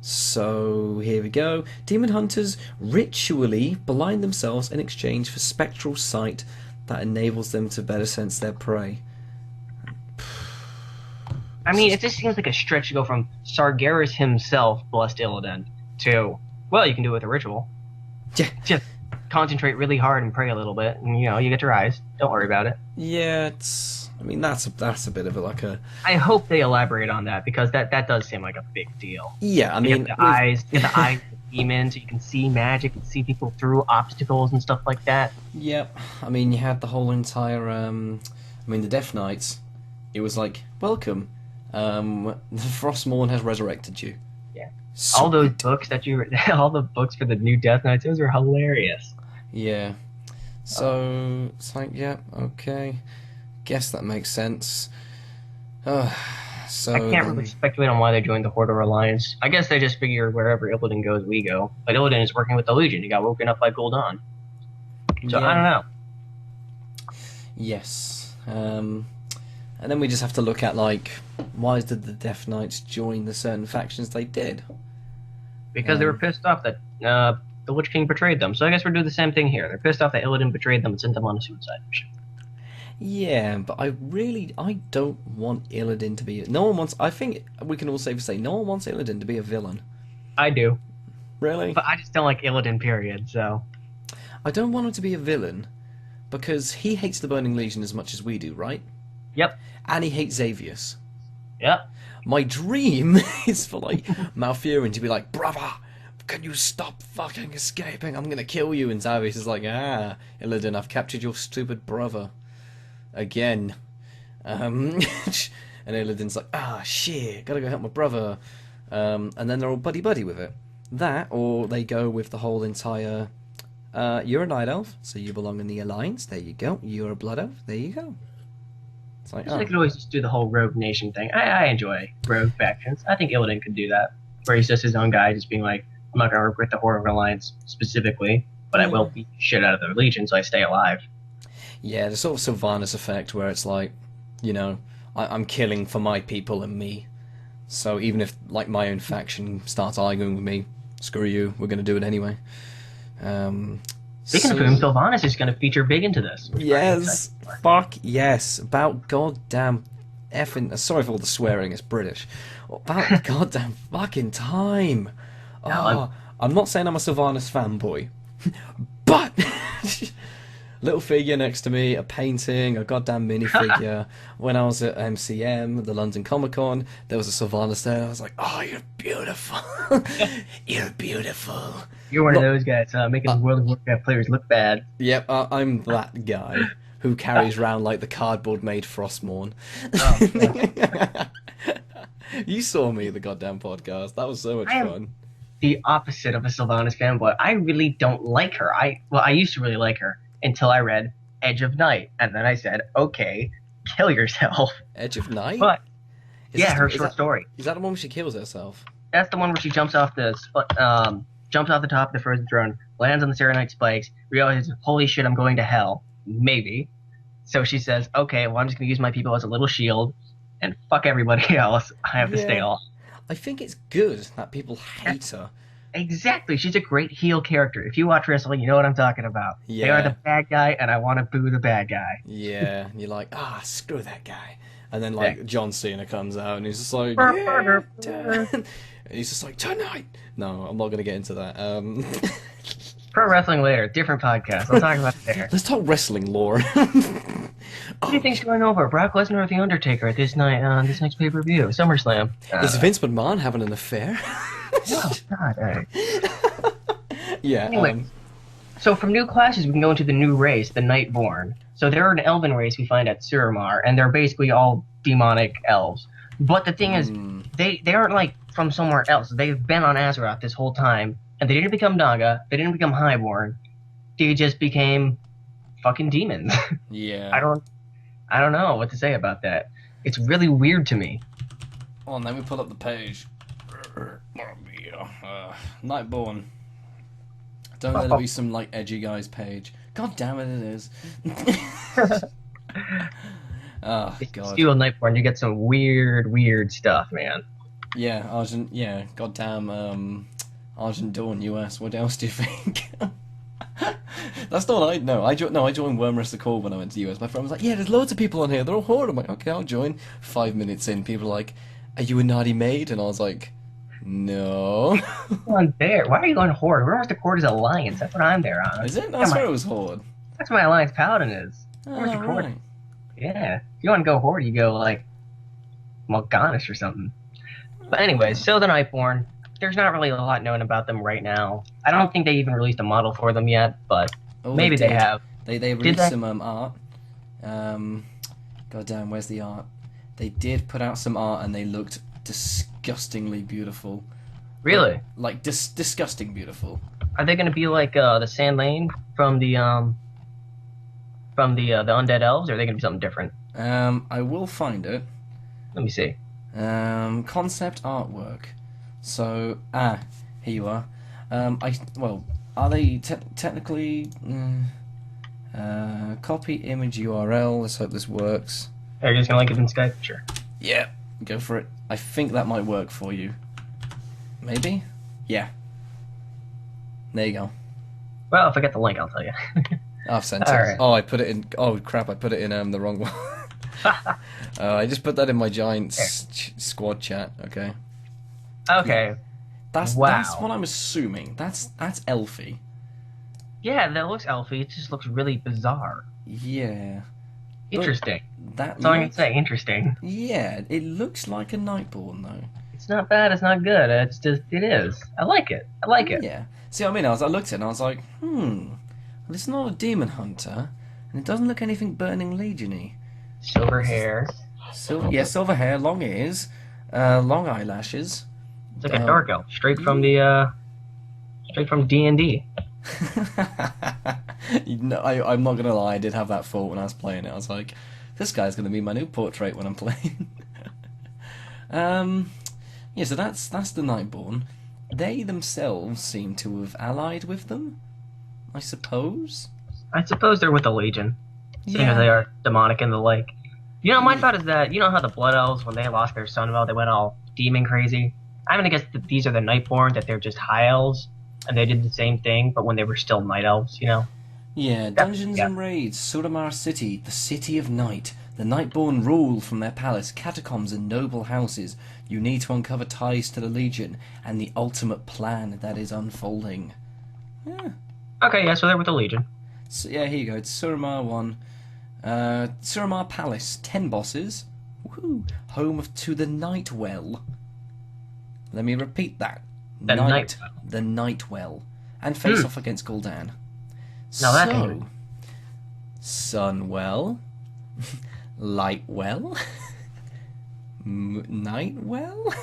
So here we go. Demon Hunters ritually blind themselves in exchange for spectral sight that enables them to better sense their prey. I mean, it just seems like a stretch to go from Sargeras himself blessed Illidan to, well, you can do it with a ritual. Yeah. Just concentrate really hard and pray a little bit, and you get your eyes. Don't worry about it. Yeah, it's I mean, that's a bit of a. I hope they elaborate on that, because that does seem like a big deal. Yeah, I mean, you have the eyes of the demon, so you can see magic and see people through obstacles and stuff like that. Yep. I mean, you had the whole entire. The Death Knights. It was like, welcome. The Frostmourne has resurrected you. Yeah. Sweet. All those books all the books for the new Death Knights, those were hilarious. Yeah. So it's like, yeah, okay. Guess that makes sense. So I can't really speculate on why they joined the Horde or Alliance. I guess they just figure wherever Illidan goes, we go. But Illidan is working with the Legion. He got woken up by Gul'dan. So yeah. I don't know. Yes. And then we just have to look at, like, why did the Death Knights join the certain factions they did? Because they were pissed off that the Witch King betrayed them. So I guess we're doing the same thing here. They're pissed off that Illidan betrayed them and sent them on a suicide mission. Yeah, but I don't want Illidan to be... No one wants... I think we can all safely say no one wants Illidan to be a villain. I do. Really? But I just don't like Illidan, period, so... I don't want him to be a villain, because he hates the Burning Legion as much as we do, right? Yep. And he hates Xavius. Yep. My dream is for, like, Malfurion to be like, brother, can you stop fucking escaping? I'm gonna kill you. And Xavius is like, Illidan, I've captured your stupid brother. Again. And Illidan's like, shit, gotta go help my brother. And then they're all buddy-buddy with it. That, or they go with the whole entire... you're a Night Elf, so you belong in the Alliance. There you go. You're a Blood Elf. There you go. It's like, They could always just do the whole Rogue Nation thing. I enjoy Rogue factions. I think Illidan could do that. Where he's just his own guy, just being like, I'm not going to work with the Horde Alliance specifically, but I will beat the shit out of the Legion so I stay alive. Yeah, the sort of Sylvanas effect where it's like, you know, I'm killing for my people and me. So even if, like, my own faction starts arguing with me, screw you, we're going to do it anyway. Speaking of whom, Sylvanas is going to feature big into this. Yes, fuck yes. About goddamn effing... Sorry for all the swearing, it's British. About goddamn fucking time. I'm not saying I'm a Sylvanas fanboy, but... Little figure next to me, a painting, a goddamn minifigure. When I was at MCM, the London Comic Con, there was a Sylvanas there. I was like, oh, you're beautiful. You're beautiful. You're one of those guys making the World of Warcraft players look bad. Yep, I'm that guy who carries around like the cardboard-made Frostmourne. You saw me at the goddamn podcast. That was so much fun. The opposite of a Sylvanas fanboy. I really don't like her. I used to really like her. Until I read Edge of Night, and then I said, "Okay, kill yourself." Edge of Night? But her short story. Is that the one where she kills herself? That's the one where she jumps off the top of the frozen throne, lands on the Serenite spikes, realizes, "Holy shit, I'm going to hell." Maybe. So she says, "Okay, well, I'm just going to use my people as a little shield, and fuck everybody else. I have to stay off." I think it's good that people hate her. Exactly. She's a great heel character. If you watch wrestling, you know what I'm talking about. Yeah. They are the bad guy, and I want to boo the bad guy. Yeah. And you're like, screw that guy. And then, like, John Cena comes out, and he's just like, and he's just like, tonight. No, I'm not going to get into that. Pro wrestling later. Different podcast. We'll talk about it there. Let's talk wrestling lore. What do you think's going over? Brock Lesnar or The Undertaker at this next pay-per-view? SummerSlam. Is Vince McMahon having an affair? Oh, God. Yeah. Anyway, so from new classes, we can go into the new race, the Nightborn. So they're an elven race we find at Suramar, and they're basically all demonic elves. But the thing is, they aren't, like, from somewhere else. They've been on Azeroth this whole time, and they didn't become Naga, they didn't become Highborn. They just became fucking demons. Yeah. I don't know what to say about that. It's really weird to me. Oh, and then we pull up the page. Nightborn. Don't let it be some, like, edgy guy's page. God damn it, it is. Oh, God. Steal Nightborn, you get some weird stuff, man. Yeah, goddamn, Argent Dawn US. What else do you think? That's not what I know. I joined Worm Wrestle Call when I went to the US. My friend was like, yeah, there's loads of people on here. They're all Horde. I'm like, okay, I'll join. 5 minutes in, people are like, are you a naughty maid? And I was like, no. On there. Why are you on Horde? Where was the Horde is Alliance? That's what I'm there on. Is it? I swear it was Horde. That's my Alliance Paladin is. Oh, right. Yeah. you want to go horde, you go like Mal'Ganis or something. But anyways, so the Nightborn, there's not really a lot known about them right now. I don't think they even released a model for them yet, but maybe they have. They released some art. God damn, where's the art? They did put out some art, and they looked disgustingly beautiful. Really? Like disgusting beautiful. Are they going to be like the Sand Lane from the Undead Elves, or are they going to be something different? I will find it. Let me see. Concept artwork. So, here you are. Are they technically... copy image URL. Let's hope this works. Are you just going to link it in Skype? Sure. Yeah, go for it. I think that might work for you. Maybe? Yeah. There you go. Well, if I get the link, I'll tell you. I've sent it. Right. Oh, I put it in... Oh, crap, I put it in the wrong one. I just put that in my giant squad chat, okay? Okay. That's what I'm assuming. That's Elfie. Yeah, that looks elfy. It just looks really bizarre. Yeah. Interesting. That's all I can say. Interesting. Yeah, it looks like a Nightborn, though. It's not bad. It's not good. It's just, it is. I like it. I like it. Yeah. See what I mean? I looked at it and I was like, well, it's not a demon hunter, and it doesn't look anything Burning Legion-y. Silver hair. Silver hair, long ears, long eyelashes. It's like a dark elf, straight from D&D. I'm not gonna lie, I did have that thought when I was playing it. I was like, this guy's gonna be my new portrait when I'm playing. Yeah, so that's the Nightborn. They themselves seem to have allied with them, I suppose. I suppose they're with the Legion, seeing Yeah. as they are demonic and the like. You know, my thought is that, you know how the Blood Elves, when they lost their Sunwell, they went all demon crazy? I'm gonna guess that these are the Nightborn, that they're just High Elves, and they did the same thing, but when they were still Night Elves, you know? Yeah, dungeons and raids, Suramar City, the city of night. The Nightborn rule from their palace, catacombs and noble houses. You need to uncover ties to the Legion and the ultimate plan that is unfolding. Yeah. Okay, yeah, so they're with the Legion. So, yeah, here you go. It's Suramar 1. Suramar Palace, 10 bosses. Woohoo! Home to the Nightwell. Let me repeat that. The Nightwell. The Nightwell. And face off against Gul'dan. Now that can Sunwell. Lightwell. Nightwell.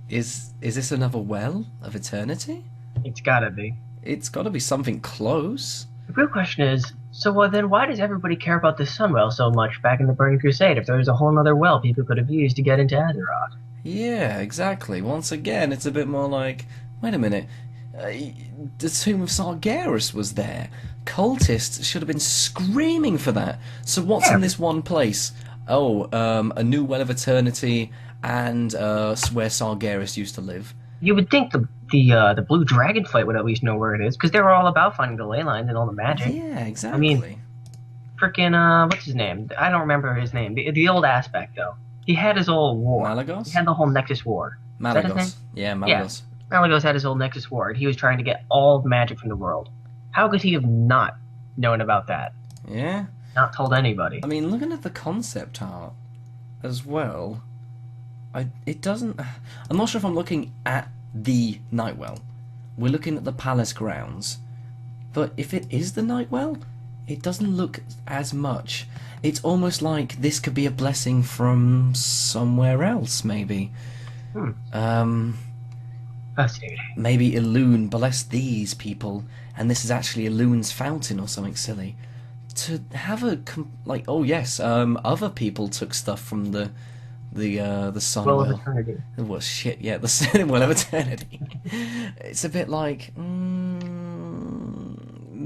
Is this another well of eternity? It's gotta be. It's got to be something close. The real question is, so then why does everybody care about the Sunwell so much back in the Burning Crusade if there was a whole other well people could have used to get into Azeroth? Yeah, exactly. Once again, it's a bit more like, wait a minute, the Tomb of Sargeras was there. Cultists should have been screaming for that. So what's in this one place? Oh, a new Well of Eternity and where Sargeras used to live. You would think the Blue Dragonflight would at least know where it is, because they were all about finding the ley lines and all the magic. Yeah, exactly. I mean, frickin' what's his name? I don't remember his name. The old aspect, though. He had his old war. Malagos? He had the whole Nexus War. Malagos. Yeah, Malagos. Yeah. Malagos had his old Nexus War, and he was trying to get all the magic from the world. How could he have not known about that? Yeah? Not told anybody. I mean, looking at the concept art as well, it doesn't... I'm not sure if I'm looking at the Nightwell. We're looking at the palace grounds. But if it is the Nightwell, it doesn't look as much. It's almost like this could be a blessing from somewhere else, maybe. Fascinating. Maybe Elune blessed these people, and this is actually Elune's fountain or something silly. To have oh yes, other people took stuff from the Sunwell. Well of Eternity. Well, shit, yeah, the Well of Eternity. It's a bit like...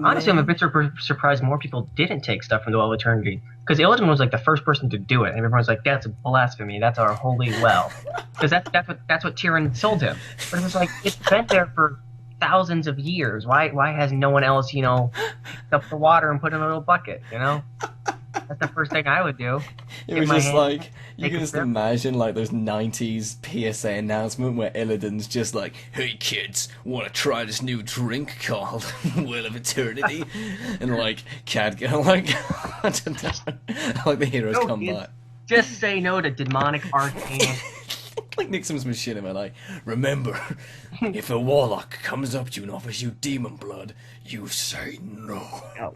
Honestly, I'm a bit surprised more people didn't take stuff from the Well of Eternity. Because Illidan was like the first person to do it, and everyone's like, that's blasphemy, that's our holy well. Because that's what Tyrion sold him. But it was like, it's been there for thousands of years. Why has no one else, picked up the water and put it in a little bucket, That's That's the first thing I would do. It Get was my just hand- like, you take can a just sip. imagine like those 90s PSA announcement where Illidan's just like, hey kids, wanna try this new drink called Will of Eternity? And like, Cad go like, I don't know, like the heroes No, come kids. by. Just say no to demonic arcane. Like Nixon's machinima, like, remember, if a warlock comes up to you and offers you demon blood, you say no. No.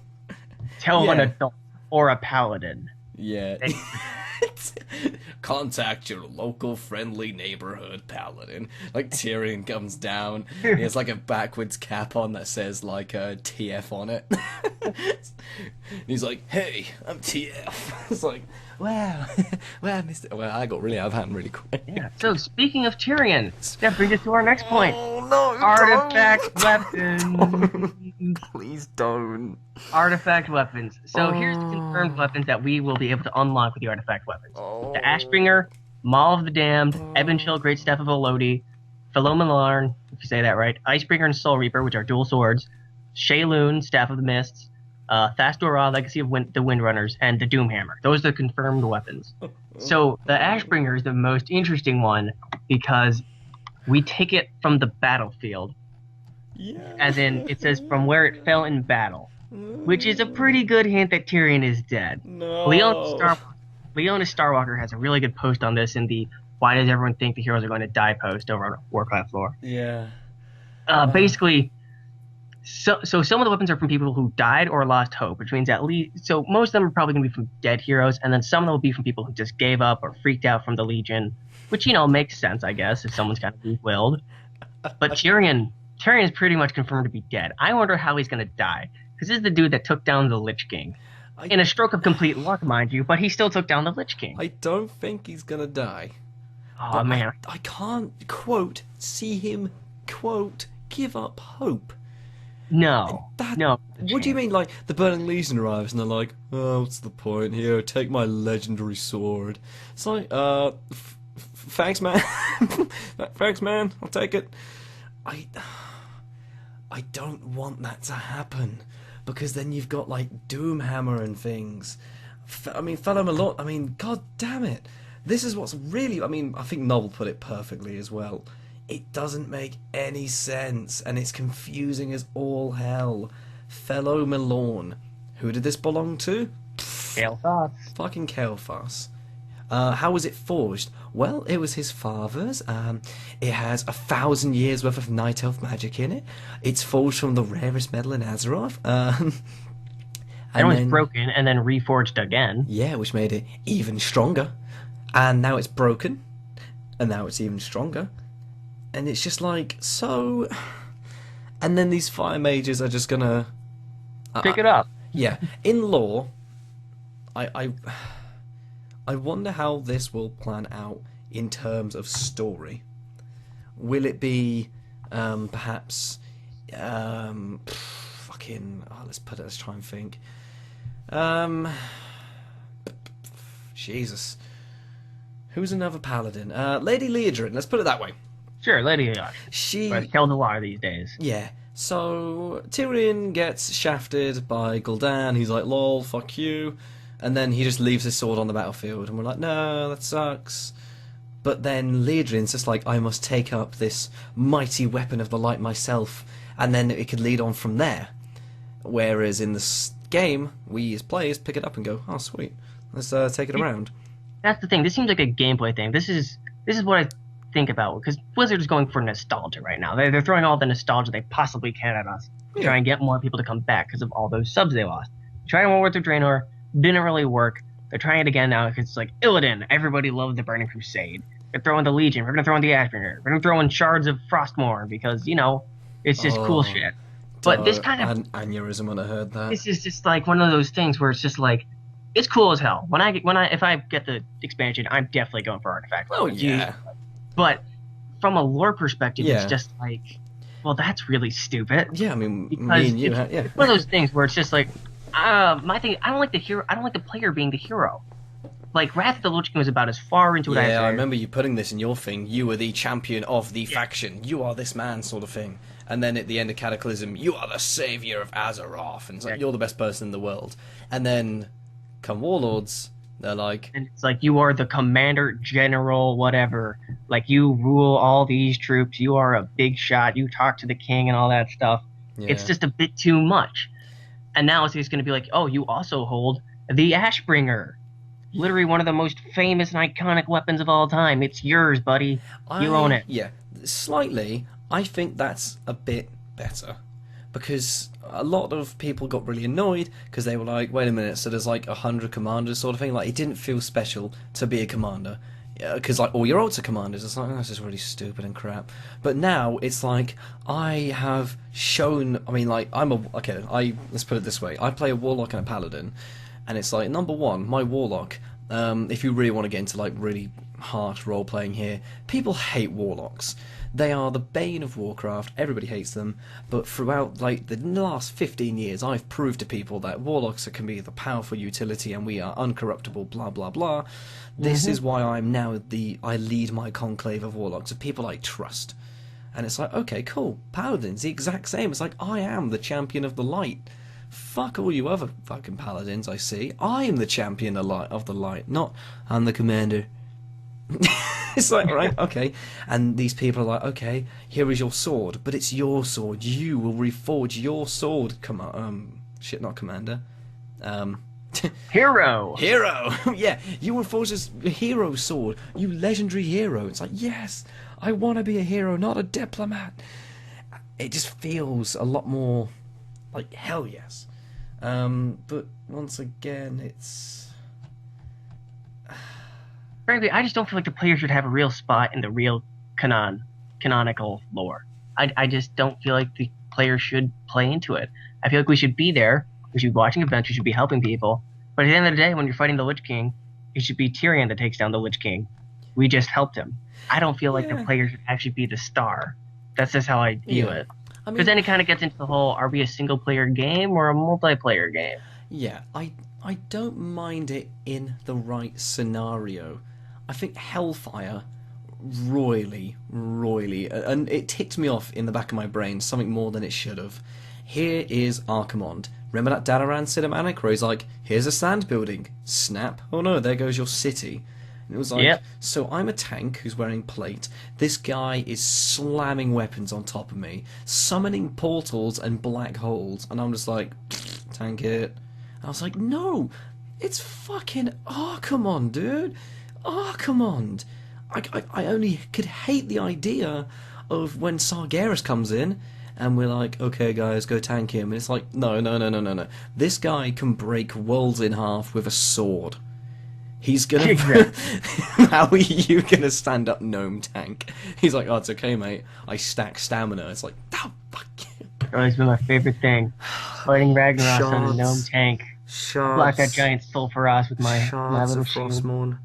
Tell Yeah. an adult or a paladin. Yeah. Contact your local friendly neighborhood paladin. Like Tyrion comes down, he has like a backwards cap on that says like TF on it. He's like, "Hey, I'm TF." It's like, wow, wow, Mister. Well, I got really out of hand really quick. Yeah. So speaking of Tyrion, that brings us to our next point. Oh no! Artifact weapons. Please don't. Artifact weapons. So here's the confirmed weapons that we will be able to unlock with the artifact weapons. Oh. The Ashbringer, Maul of the Damned, Evanchill, Great Staff of Elodie, Philomalarn, if you say that right, Icebringer and Soul Reaper, which are dual swords, Shaylun, Staff of the Mists, Thasdora, Legacy of the Windrunners, and the Doomhammer. Those are the confirmed weapons. So the Ashbringer is the most interesting one because we take it from the battlefield, Yeah. as in it says from where it fell in battle, which is a pretty good hint that Tyrion is dead. No. Leona Starwalker has a really good post on this in the "Why does everyone think the heroes are going to die?" post over on Warcraft lore. Yeah. Basically, so some of the weapons are from people who died or lost hope, which means at least so most of them are probably going to be from dead heroes, and then some of them will be from people who just gave up or freaked out from the Legion, which makes sense, I guess, if someone's kind of weak-willed. But Tyrion is pretty much confirmed to be dead. I wonder how he's going to die, because this is the dude that took down the Lich King. In a stroke of complete luck, mind you, but he still took down the Lich King. I don't think he's gonna die. Oh, But man. I can't, quote, see him, quote, give up hope. No. No. What do you mean, like, the Burning Legion arrives and they're like, oh, what's the point here? Take my legendary sword. It's like, thanks, man. Thanks, man. I'll take it. I don't want that to happen. Because then you've got, like, Doomhammer and things. Fellow Malort, god damn it. This is what's really... I think Novel put it perfectly as well. It doesn't make any sense, and it's confusing as all hell. Fellow Malorn. Who did this belong to? Scale thoughts. Fucking Kael'thas. How was it forged? Well, it was his father's. It has 1,000 years worth of night elf magic in it. It's forged from the rarest metal in Azeroth. And it was broken and then reforged again. Yeah, which made it even stronger. And now it's broken. And now it's even stronger. And it's just like, so... And then these fire mages are just gonna... Pick it up. Yeah. In lore, I wonder how this will plan out in terms of story. Will it be, perhaps... let's try and think. Jesus. Who's another paladin? Lady Liedrin, let's put it that way. Sure, Lady Yosh. She... killed a lot these days. Yeah. So, Tyrion gets shafted by Gul'dan, he's like, lol, fuck you. And then he just leaves his sword on the battlefield, and we're like, no, that sucks. But then Liedrin's just like, I must take up this mighty weapon of the light myself, and then it could lead on from there. Whereas in this game, we as players pick it up and go, oh, sweet, let's take it around. That's the thing. This seems like a gameplay thing. This is what I think about, because Blizzard is going for nostalgia right now. They're throwing all the nostalgia they possibly can at us to try and get more people to come back because of all those subs they lost. Tried World War II Draenor, didn't really work. They're trying it again now because it's like, Illidan, everybody loved the Burning Crusade. They're throwing the Legion, we're going to throw in the Ashbringer, we're going to throw in Shards of Frostmourne because, it's just cool shit. But this kind of... An aneurysm when I heard that. This is just like one of those things where it's just like, it's cool as hell. If I get the expansion, I'm definitely going for Artifact. Oh, yeah. But from a lore perspective, Yeah. it's just like, well, that's really stupid. Yeah, me and you, it's yeah. one of those things where it's just like, my thing. I don't like the hero. I don't like the player being the hero. Like Wrath of the Lich King was about as far into it as Yeah, I remember you putting this in your thing. You were the champion of the faction. You are this man, sort of thing. And then at the end of Cataclysm, you are the savior of Azeroth, and it's like, you're the best person in the world. And then come warlords, they're like, And it's like you are the commander general, whatever. Like you rule all these troops. You are a big shot. You talk to the king and all that stuff. It's yeah, just a bit too much. And now it's just going to be like, oh, you also hold the Ashbringer, literally one of the most famous and iconic weapons of all time. It's yours, buddy. You own it. yeah, slightly, I think that's a bit better. Because a lot of people got really annoyed because they were like, wait a minute, so there's like 100 commanders sort of thing. Like, it didn't feel special to be a commander. Because, like, all your ults are commanders. It's like, oh, this is really stupid and crap. But now, it's like, I have shown, I mean, like, let's put it this way. I play a warlock and a paladin. And it's like, number one, my warlock, if you really want to get into, like, really harsh role-playing here, people hate warlocks. They are the bane of Warcraft. Everybody hates them. But throughout like the last 15 years, I've proved to people that warlocks can be the powerful utility, and we are uncorruptible. Blah blah blah. This is why I lead my conclave of warlocks of people I trust. And it's like, okay, cool. Paladins, the exact same. It's like, I am the champion of the light. Fuck all you other fucking paladins I see. I am the champion of the light, not I'm the commander. It's like, right, okay. And these people are like, okay, here is your sword, but it's your sword. You will reforge your sword. Not commander. Hero. Hero. Yeah, you will forge this hero sword. You legendary hero. It's like, yes, I want to be a hero, not a diplomat. It just feels a lot more like, hell yes. But once again, it's... Frankly, I just don't feel like the player should have a real spot in the real canonical lore. I just don't feel like the player should play into it. I feel like we should be there. We should be watching events. We should be helping people. But at the end of the day, when you're fighting the Lich King, it should be Tyrion that takes down the Lich King. We just helped him. I don't feel like the player should actually be the star. That's just how I view it. Because then it kind of gets into the whole, are we a single-player game or a multiplayer game? Yeah, I don't mind it in the right scenario. I think Hellfire royally, and it ticked me off in the back of my brain, something more than it should have. Here is Archimonde. Remember that Dalaran cinematic where he's like, here's a sand building. Snap. Oh no, there goes your city. And it was like, So I'm a tank who's wearing plate. This guy is slamming weapons on top of me, summoning portals and black holes, and I'm just like, tank it. And I was like, no, it's fucking Archimonde, dude. Archimonde. I only could hate the idea of when Sargeras comes in and we're like, okay guys, go tank him. And it's like, no. This guy can break worlds in half with a sword. He's gonna... How are you gonna stand up gnome tank? He's like, oh, it's okay, mate. I stack stamina. It's like, oh, fuck you. Always been my favorite thing. Fighting Ragnaros on a gnome tank. Block that giant Sulfuros with my little Frostmourne.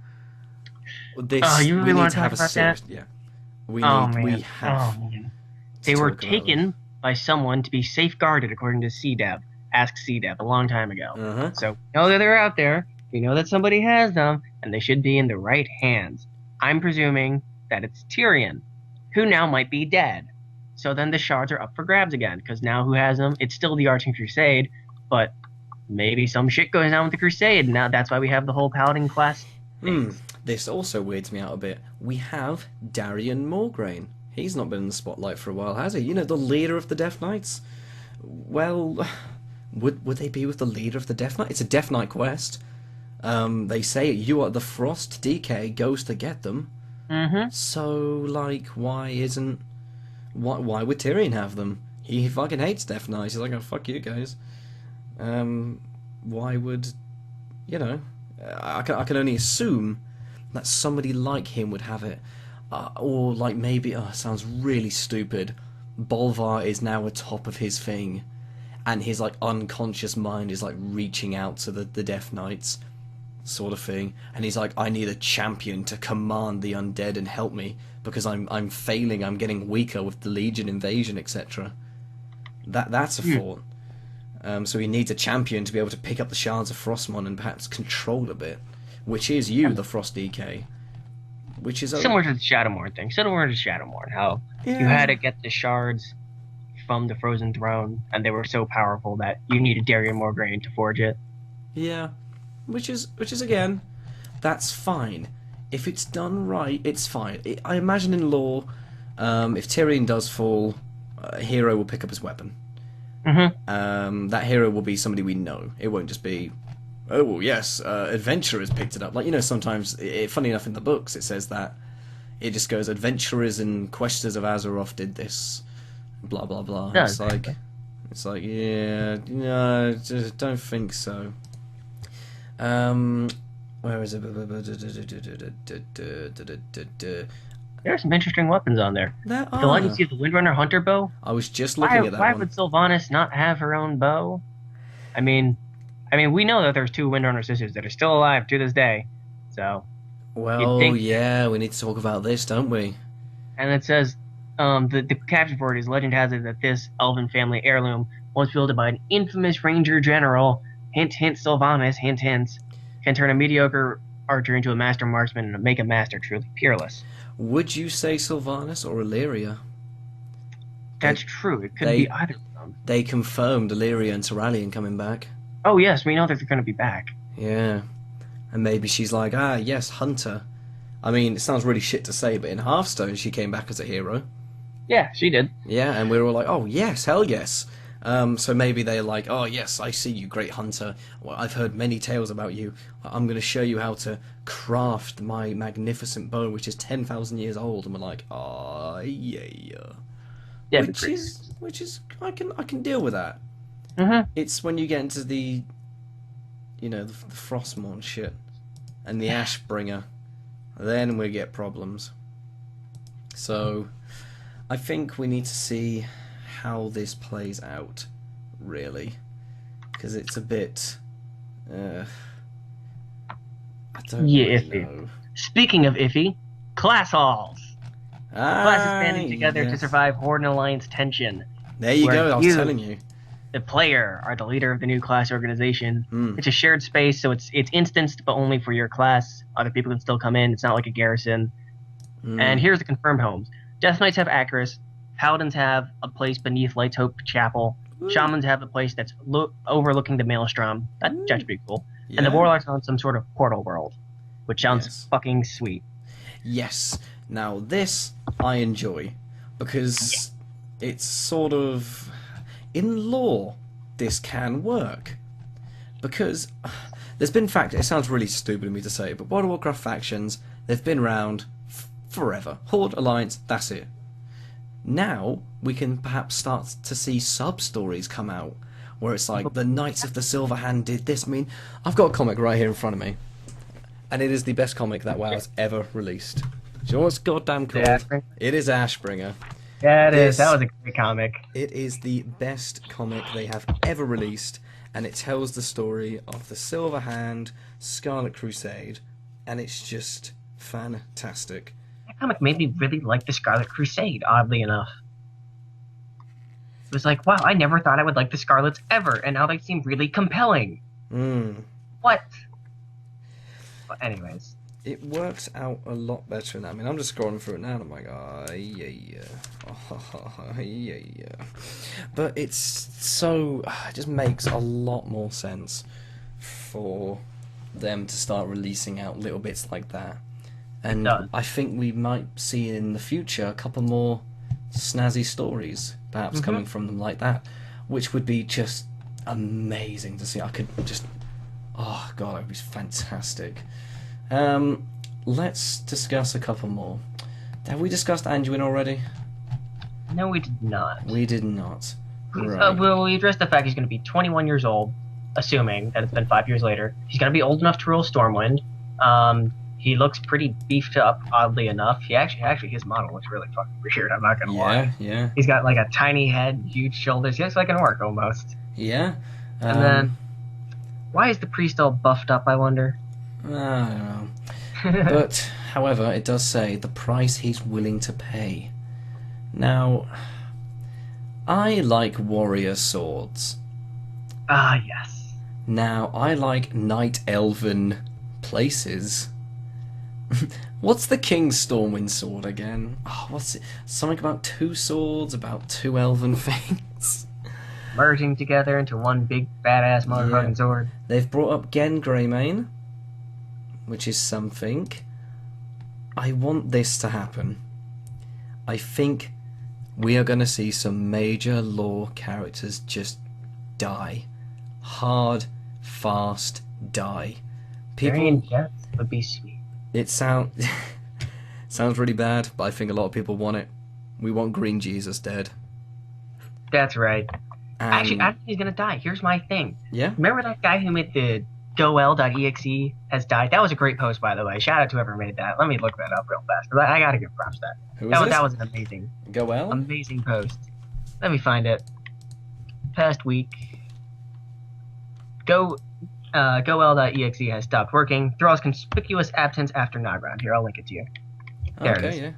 You really want to talk about that? Yeah. We have. They were taken by someone to be safeguarded, according to CDEV. Ask CDEV a long time ago. So we know that they're out there. We know that somebody has them, and they should be in the right hands. I'm presuming that it's Tyrion, who now might be dead. So then the shards are up for grabs again, because now who has them? It's still the Arching Crusade, but maybe some shit goes down with the Crusade, and now that's why we have the whole Paladin class things. This also weirds me out a bit. We have Darian Morgraine. He's not been in the spotlight for a while, has he? You know, the leader of the Death Knights. Well, would they be with the leader of the Death Knight? It's a Death Knight quest. They say you are the Frost DK goes to get them. So, like, why would Tyrion have them? He fucking hates Death Knights. He's like, oh, fuck you guys. Why would, I can only assume that somebody like him would have it. Or, like, maybe, sounds really stupid, Bolvar is now atop of his thing, and his, like, unconscious mind is, like, reaching out to the Death Knights, sort of thing, and he's like, I need a champion to command the undead and help me, because I'm failing, I'm getting weaker with the Legion invasion, etc. That's a thought. So he needs a champion to be able to pick up the shards of Frostmourne and perhaps control a bit, which is you, the Frost DK. Which is similar to the Shadowmourne thing. Similar to Shadowmourne, how you had to get the shards from the Frozen Throne, and they were so powerful that you needed Darian Morgraine to forge it. Yeah. which is again, that's fine. If it's done right, it's fine. I imagine in lore, if Tyrion does fall, a hero will pick up his weapon. That hero will be somebody we know. It won't just be, oh well, yes, adventurers picked it up. Like, sometimes, funny enough, in the books it says that it just goes, adventurers and questers of Azeroth did this, blah blah blah. Yeah, it's like, yeah, no, just don't think so. Where is it? There are some interesting weapons on there. There The are. legacy of the Windrunner Hunter bow. I was just looking at that Why one. would Sylvanas not have her own bow? I mean, we know that there's 2 Windrunner sisters that are still alive to this day. So, Well, yeah, we need to talk about this, don't we? and it says, the caption for it is, legend has it that this elven family heirloom was wielded by an infamous ranger general, hint hint Sylvanas, hint hint, can turn a mediocre archer into a master marksman and make a master truly peerless. Would you say Sylvanas or Illyria? That's true. It could be either of them. They confirmed Illyria and Turalyon coming back. Oh yes, we know that they're going to be back. Yeah. And maybe she's like, yes, Hunter. I mean, it sounds really shit to say, but in Hearthstone she came back as a hero. Yeah, she did. Yeah, and we were all like, oh yes, hell yes. So maybe they're like, oh yes, I see you, great hunter. Well, I've heard many tales about you. I'm going to show you how to craft my magnificent bow, which is 10,000 years old. And we're like, oh yeah. Yeah, Which is, I can deal with that. Mm-hmm. It's when you get into the Frostmourne shit and the Ashbringer, then we get problems. So, I think we need to see how this plays out, really, because it's a bit. I don't really know. Speaking of iffy, class halls. Classes banding together to survive Horde and Alliance tension. There you go. I was telling you. The player are the leader of the new class organization. It's a shared space, so it's instanced, but only for your class. Other people can still come in. It's not like a garrison. And here's the confirmed homes. Death Knights have Acris. Paladins have a place beneath Light's Hope Chapel. Shamans have a place that's overlooking the Maelstrom. That's pretty cool. Yeah. And the Warlocks are on some sort of portal world, which sounds fucking sweet. Yes. Now this I enjoy because it's sort of, in lore, this can work. Because there's been it sounds really stupid of me to say, but World of Warcraft factions, they've been around forever. Horde, Alliance, that's it. Now we can perhaps start to see sub-stories come out where it's like the Knights of the Silver Hand did this. I mean, I've got a comic right here in front of me, and it is the best comic that WoW has ever released. Do you know what's goddamn called? It is Ashbringer. Yeah, it is. That was a great comic. It is the best comic they have ever released, and it tells the story of the Silver Hand, Scarlet Crusade, and it's just fantastic. That comic made me really like the Scarlet Crusade, oddly enough. It was like, wow, I never thought I would like the Scarlets ever, and now they seem really compelling. What? But anyways. It works out a lot better than that. I mean, I'm just scrolling through it now, and I'm like, yeah. But it's so... It just makes a lot more sense for them to start releasing out little bits like that. And I think we might see in the future a couple more snazzy stories, perhaps coming from them like that, which would be just amazing to see. I could just... Oh, God, it would be fantastic. Let's discuss a couple more. Have we discussed Anduin already? No, we did not. We did not. Right. Well, we addressed the fact he's going to be 21 years old, assuming that it's been 5 years later. He's going to be old enough to rule Stormwind. He looks pretty beefed up, oddly enough. He actually his model looks really fucking weird, I'm not going to lie. Yeah. He's got like a tiny head, huge shoulders. He looks like an orc almost. Yeah. And then, why is the priest all buffed up, I wonder? I don't know. But, however, it does say the price he's willing to pay. Now, I like warrior swords. Ah, yes. Now, I like Night Elven places. What's the King's Stormwind sword again? Oh, what's it? Something about 2 swords, about 2 elven things. merging together into one big badass motherfucking sword. They've brought up Gen Greymane, which is something. I want this to happen. I think we are going to see some major lore characters just die. Hard, fast, die. Very in depth would be sweet. It sounds really bad, but I think a lot of people want it. We want Green Jesus dead. That's right. Actually, I think he's gonna die. Here's my thing. Yeah? Remember that guy who made the goel.exe has died? That was a great post, by the way. Shout out to whoever made that. Let me look that up real fast. I gotta give props to that. Who was this? That was an amazing. Goel? Amazing post. Let me find it. Past week. Goel.exe has stopped working. Thrall's conspicuous absence after Nogron. Here, I'll link it to you. There it is. Yeah.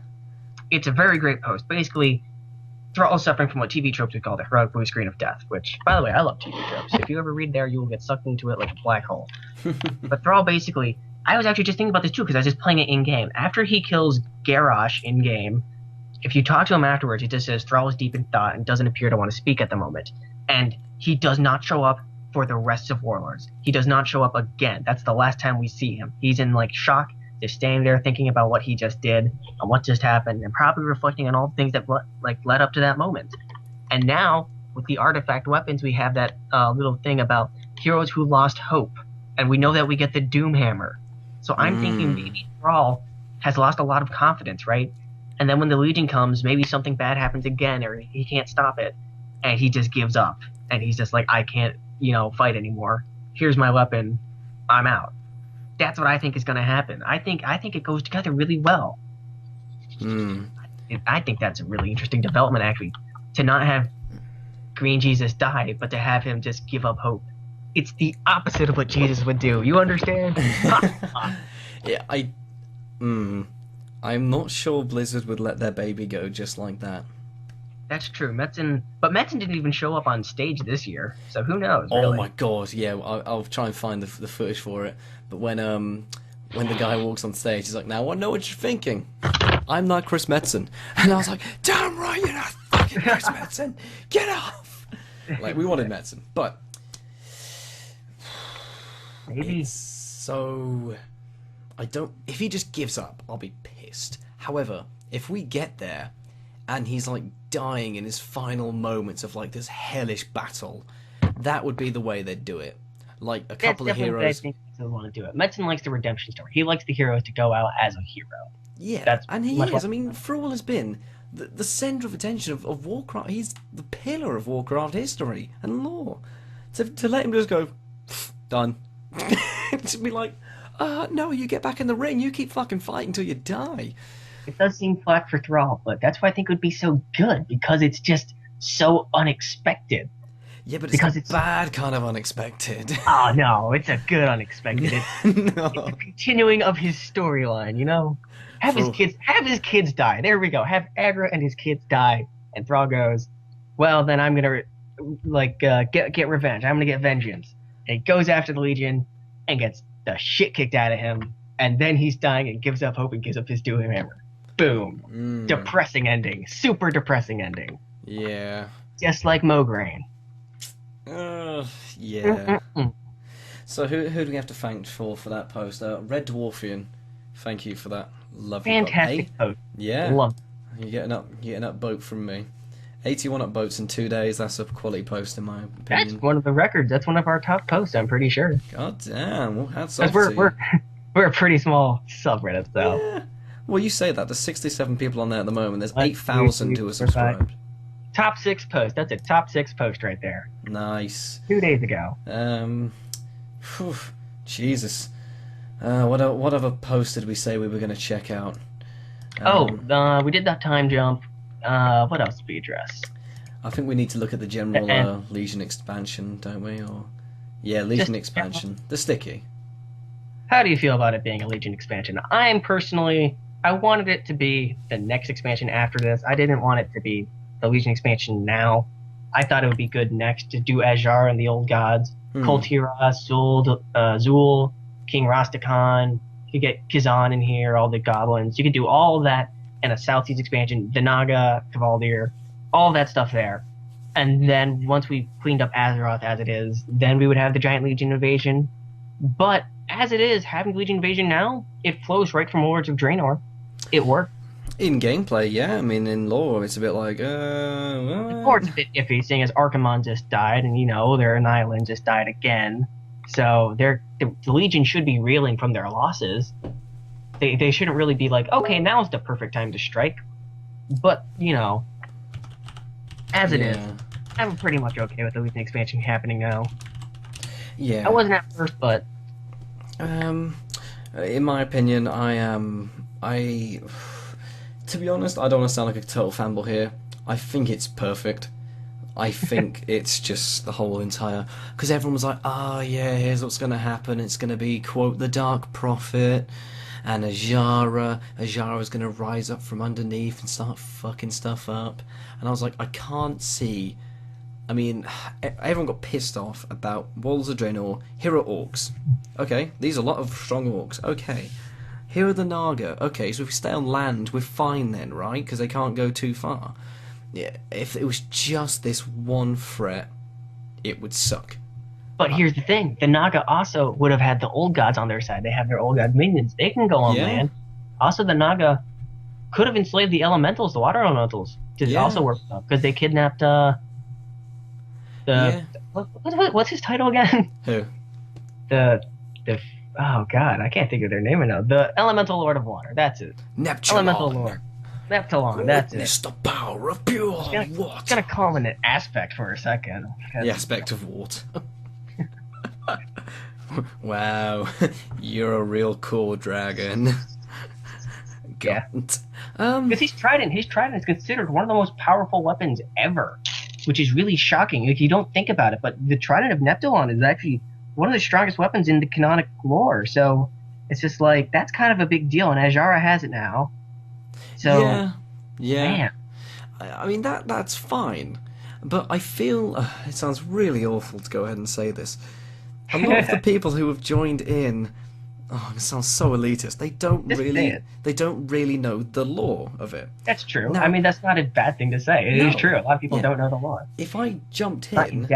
It's a very great post. Basically, Thrall is suffering from what TV tropes we call the heroic blue screen of death, which, by the way, I love TV tropes. If you ever read there, you will get sucked into it like a black hole. But Thrall basically... I was actually just thinking about this too, because I was just playing it in-game. After he kills Garrosh in-game, if you talk to him afterwards, he just says Thrall is deep in thought and doesn't appear to want to speak at the moment. And he does not show up for the rest of Warlords. He does not show up again. That's the last time we see him. He's in, like, shock, just standing there thinking about what he just did and what just happened, and probably reflecting on all the things that, led up to that moment. And now, with the artifact weapons, we have that little thing about heroes who lost hope. And we know that we get the Doomhammer. So I'm thinking maybe Thrall has lost a lot of confidence, right? And then when the Legion comes, maybe something bad happens again, or he can't stop it, and he just gives up. And he's just like, I can't, fight anymore. Here's my weapon. I'm out. That's what I think is going to happen. I think it goes together really well. I think that's a really interesting development, actually, to not have Green Jesus die, but to have him just give up hope. It's the opposite of what Jesus would do. You understand? Yeah, I'm not sure Blizzard would let their baby go just like that. That's true. Metzen didn't even show up on stage this year, so who knows? Really? Oh my god, yeah. I'll try and find the footage for it. But when the guy walks on stage, he's like, "Now I know what you're thinking. I'm not Chris Metzen," and I was like, "Damn right, you're not fucking Chris Metzen. Get off!" Like, we wanted Metzen, but maybe. So I don't. If he just gives up, I'll be pissed. However, if we get there and he's like dying in his final moments of like this hellish battle, that would be the way they'd do it. Like a couple of heroes. I think Metzen want to do it. Metzen likes the redemption story. He likes the heroes to go out as a hero. Yeah, and he is. I mean, Thrall has been the centre of attention of Warcraft. He's the pillar of Warcraft history and lore. To let him just go, done. To be like, no, you get back in the ring. You keep fucking fighting till you die. It does seem flat for Thrall, but that's why I think it would be so good, because it's just so unexpected. Yeah, but it's a bad kind of unexpected. Oh, no, it's a good unexpected. No. It's a continuing of his storyline, Have his kids die. There we go. Have Agra and his kids die, and Thrall goes, well, then I'm gonna get revenge. I'm gonna get vengeance. And he goes after the Legion and gets the shit kicked out of him, and then he's dying and gives up hope and gives up his Doomhammer. Boom. Depressing ending. Super depressing ending. Yeah. Just like Mograine. Yeah. So who do we have to thank for that post? Red Dwarfian, thank you for that lovely fantastic post. Yeah. Love. You're getting up boat from me. 81 upvotes in 2 days. That's a quality post in my opinion. That's one of the records. That's one of our top posts, I'm pretty sure. God damn. Well, hats off to you. We're a pretty small subreddit, though. Yeah. Well, you say that. There's 67 people on there at the moment. There's 8,000 who are subscribed. Top 6 post. That's a top 6 post right there. Nice. 2 days ago. Jesus. What other post did we say we were going to check out? We did that time jump. What else did we address? I think we need to look at the general Legion expansion, don't we? Legion expansion. The sticky. How do you feel about it being a Legion expansion? I wanted it to be the next expansion after this. I didn't want it to be the Legion expansion now. I thought it would be good next to do Azjar and the Old Gods. Koltira, Zul, King Rastakhan. You could get Kazan in here, all the goblins. You could do all of that in a South Seas expansion. The Naga, Kavaldir, all that stuff there. And then once we cleaned up Azeroth as it is, then we would have the Giant Legion invasion. But as it is, having Legion invasion now, it flows right from Lords of Draenor. It worked. In gameplay, yeah. I mean, in lore, it's a bit like, The lore's a bit iffy, seeing as Archimonde just died, and their Annihilin just died again. So the Legion should be reeling from their losses. They shouldn't really be like, okay, now's the perfect time to strike. But, as it is, I'm pretty much okay with the Legion expansion happening now. Yeah. I wasn't at first, but... in my opinion, to be honest, I don't want to sound like a total fanboy here. I think it's perfect. I think it's just the whole entire... Because everyone was like, yeah, here's what's going to happen. It's going to be, quote, the Dark Prophet and Azara. Azara's going to rise up from underneath and start fucking stuff up. And I was like, I can't see... I mean, everyone got pissed off about Walls of Draenor. Here are orcs. Okay, these are a lot of strong orcs. Okay. Here are the Naga. Okay, so if we stay on land, we're fine then, right? Because they can't go too far. Yeah, if it was just this one threat, it would suck. But here's the thing. The Naga also would have had the Old Gods on their side. They have their Old God minions. They can go on land. Also, the Naga could have enslaved the elementals, the water elementals. To also work out. Because they kidnapped, what's his title again? Who? Oh god, I can't think of their name right now. The Elemental Lord of Water, that's it. Neptune. Elemental Lord. Neptune, that's it. It's the power of pure water. I'm gonna call him an aspect for a second. The aspect of water. Wow, you're a real cool dragon. Yeah. Because his trident is considered one of the most powerful weapons ever, which is really shocking. Like, you don't think about it, but the trident of Neptulon is actually one of the strongest weapons in the canonic lore. So it's just like, that's kind of a big deal, and Azara has it now. So yeah. Man. I mean that's fine, but I feel it sounds really awful to go ahead and say this. A lot of the people who have joined in, it sounds so elitist. They don't really know the lore of it. That's true. Now, I mean, that's not a bad thing to say. It is true. A lot of people don't know the lore. If I jumped in,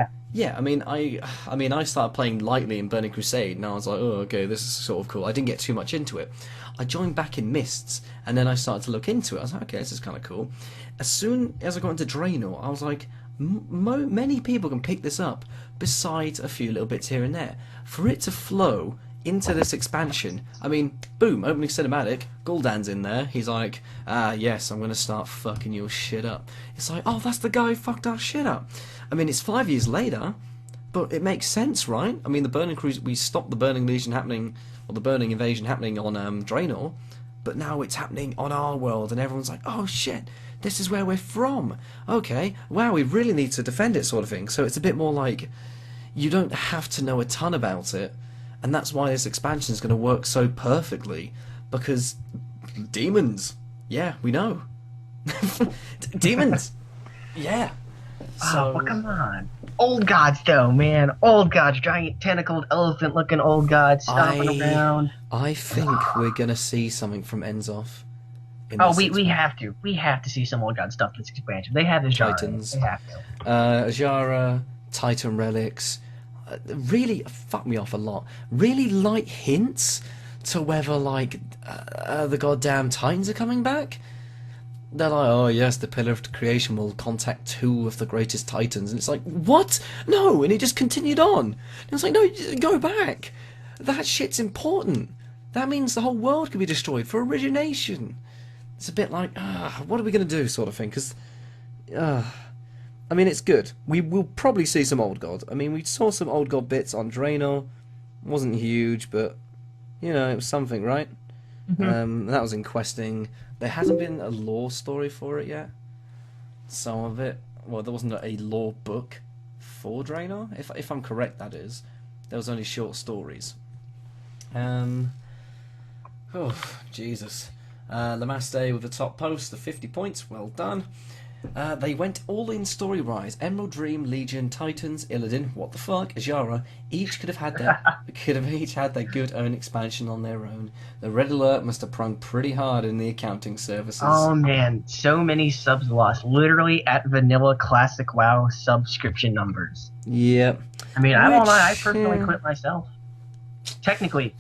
I mean, I started playing lightly in Burning Crusade, and I was like, oh, okay, this is sort of cool. I didn't get too much into it. I joined back in Mists, and then I started to look into it. I was like, okay, this is kind of cool. As soon as I got into Draenor, I was like, many people can pick this up, besides a few little bits here and there. For it to flow into this expansion, I mean, boom, opening cinematic, Gul'dan's in there. He's like, yes, I'm going to start fucking your shit up. It's like, oh, that's the guy who fucked our shit up. I mean, it's 5 years later, but it makes sense, right? I mean, we stopped the Burning Legion happening, or the Burning Invasion happening on Draenor, but now it's happening on our world, and everyone's like, oh shit, this is where we're from. Okay, wow, we really need to defend it, sort of thing. So it's a bit more like, you don't have to know a ton about it, and that's why this expansion is going to work so perfectly, because demons, yeah, we know. Demons, yeah. So, but come on. Old gods, though, man. Old gods. Giant tentacled elephant-looking old gods stomping around. I think we're going to see something from Enzoth. We have to. We have to see some old god stuff in this expansion. They have the Titans. They have to. Azara, Titan relics. Really fucked me off a lot. Really light hints to whether, the goddamn Titans are coming back. They're like, oh yes, the Pillar of Creation will contact 2 of the greatest Titans. And it's like, what? No! And it just continued on. And it's like, no, go back. That shit's important. That means the whole world could be destroyed for origination. It's a bit like, what are we going to do, sort of thing? Because, I mean, it's good. We will probably see some Old God. I mean, we saw some Old God bits on Draenor. It wasn't huge, but, it was something, right? Mm-hmm. That was in questing. There hasn't been a lore story for it yet. Some of it, well, there wasn't a lore book for Draenor. If I'm correct, that is. There was only short stories. Oh, Jesus. Lamaste with the top post, the 50 points. Well done. They went all in story-wise. Emerald Dream, Legion, Titans, Illidan, what the fuck, Ajara, each could have each had their good own expansion on their own. The Red Alert must have prung pretty hard in the accounting services. Oh man, so many subs lost. Literally at vanilla classic WoW subscription numbers. Yep. I mean, I won't lie, I personally quit myself. Technically,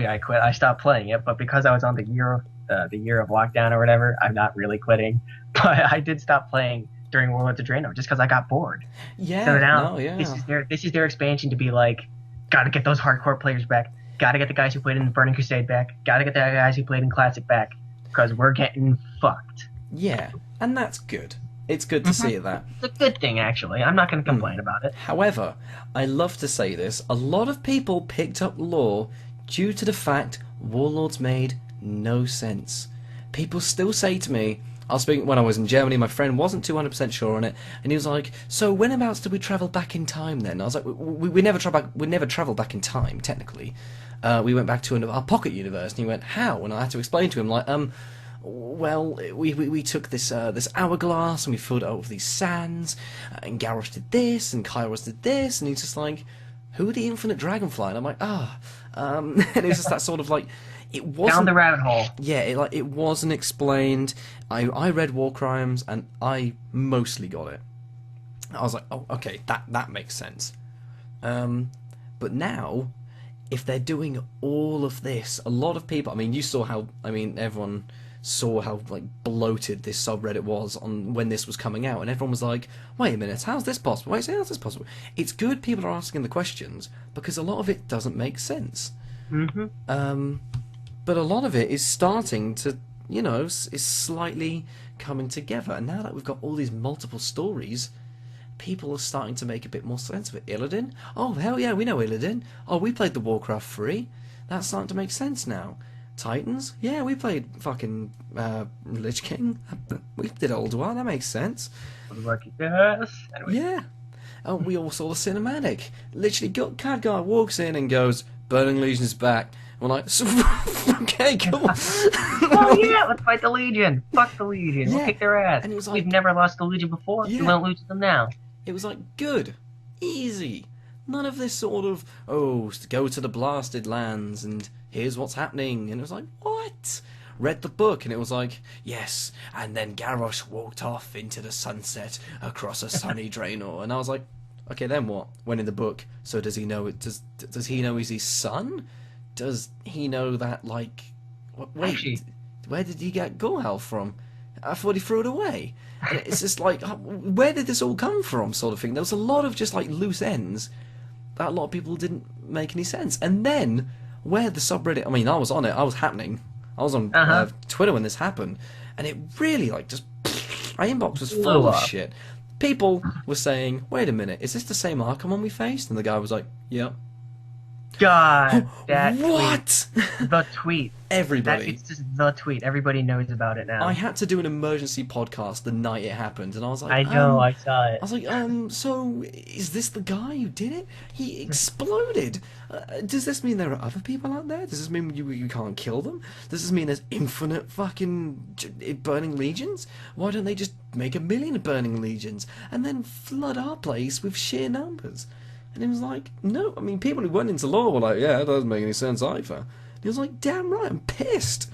I quit. I stopped playing it, but because I was on the year of lockdown or whatever, I'm not really quitting. But I did stop playing during Warlords of Draenor just because I got bored. Yeah. So now yeah. this is their expansion to be like, gotta get those hardcore players back. Gotta get the guys who played in the Burning Crusade back. Gotta get the guys who played in Classic back, because we're getting fucked. Yeah, and that's good. It's good to see that. It's a good thing, actually. I'm not going to complain about it. However, I love to say this, a lot of people picked up lore due to the fact Warlords made no sense. People still say to me, I was speaking when I was in Germany, my friend wasn't 200% sure on it, and he was like, so whenabouts did we travel back in time then? I was like, we never travel back in time, technically. We went back to our pocket universe, and he went, how? And I had to explain to him, like, well, we took this hourglass and we filled it up with these sands, and Garrosh did this, and Kairos did this, and he's just like, who are the Infinite Dragonfly? And I'm like, and it was just that sort of like, it wasn't down the rabbit hole. Yeah, it wasn't explained. I read War Crimes and I mostly got it. I was like, oh, okay, that makes sense. But now, if they're doing all of this, a lot of people. I mean, you saw how. I mean, everyone saw how like bloated this subreddit was on when this was coming out, and everyone was like, wait a minute, how's this possible? Wait, how's this possible? It's good people are asking the questions because a lot of it doesn't make sense. But a lot of it is starting to, is slightly coming together. And now that we've got all these multiple stories, people are starting to make a bit more sense of it. Illidan? Oh, hell yeah, we know Illidan. Oh, we played the Warcraft 3. That's starting to make sense now. Titans? Yeah, we played fucking Lich King. We did Ulduar, that makes sense. Anyway. Yeah. Oh, we all saw the cinematic. Literally, Khadgar walks in and goes, Burning Legion's back. We're like, okay, cool. Oh yeah, let's fight the Legion. Fuck the Legion. Yeah. We'll kick their ass. And it was like, we've never lost the Legion before. Yeah. We won't lose to them now. It was like, good, easy. None of this sort of, go to the blasted lands and here's what's happening. And it was like, what? Read the book and it was like, yes. And then Garrosh walked off into the sunset across a sunny Draenor. And I was like, okay, then what? When in the book, so does he know it? Does he know he's his son? Does he know that, like... Wait, actually, where did he get Gorhal from? I thought he threw it away. And it's just like, where did this all come from, sort of thing? There was a lot of just, like, loose ends that a lot of people didn't make any sense. And then, where the subreddit... I mean, I was on it. I was happening. I was on Twitter when this happened. And it really, like, just... My inbox was full of shit. People were saying, wait a minute, is this the same Arkham one we faced? And the guy was like, yep. God, that what? Tweet. The tweet. Everybody. It's just the tweet. Everybody knows about it now. I had to do an emergency podcast the night it happened, and I was like, I know, I saw it. I was like, so is this the guy who did it? He exploded. Does this mean there are other people out there? Does this mean you can't kill them? Does this mean there's infinite fucking burning legions? Why don't they just make 1 million burning legions and then flood our place with sheer numbers? And he was like, no, I mean, people who went into lore were like, yeah, it doesn't make any sense either. And he was like, damn right, I'm pissed.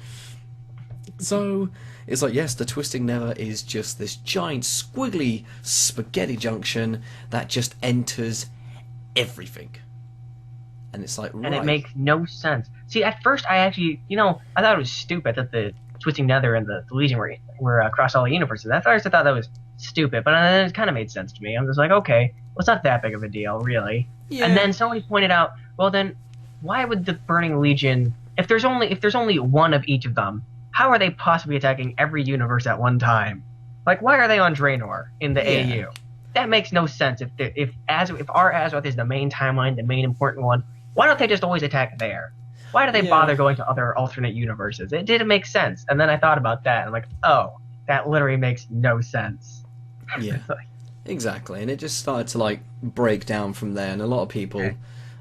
So, it's like, yes, the Twisting Nether is just this giant squiggly spaghetti junction that just enters everything. And it's like, right. And it makes no sense. See, at first, I actually, I thought it was stupid that the Twisting Nether and the Legion were across all the universes. At first, I thought that was stupid, but then it kind of made sense to me. I'm just like, okay, well, it's not that big of a deal, really. Yeah. And then somebody pointed out, well, then why would the Burning Legion, if there's only one of each of them, how are they possibly attacking every universe at one time? Like, why are they on Draenor in the AU? That makes no sense. If our Azeroth is the main timeline, the main important one, why don't they just always attack there? Why do they bother going to other alternate universes? It didn't make sense. And then I thought about that, and I'm like, oh, that literally makes no sense. Yeah, exactly. And it just started to, like, break down from there. And a lot of people,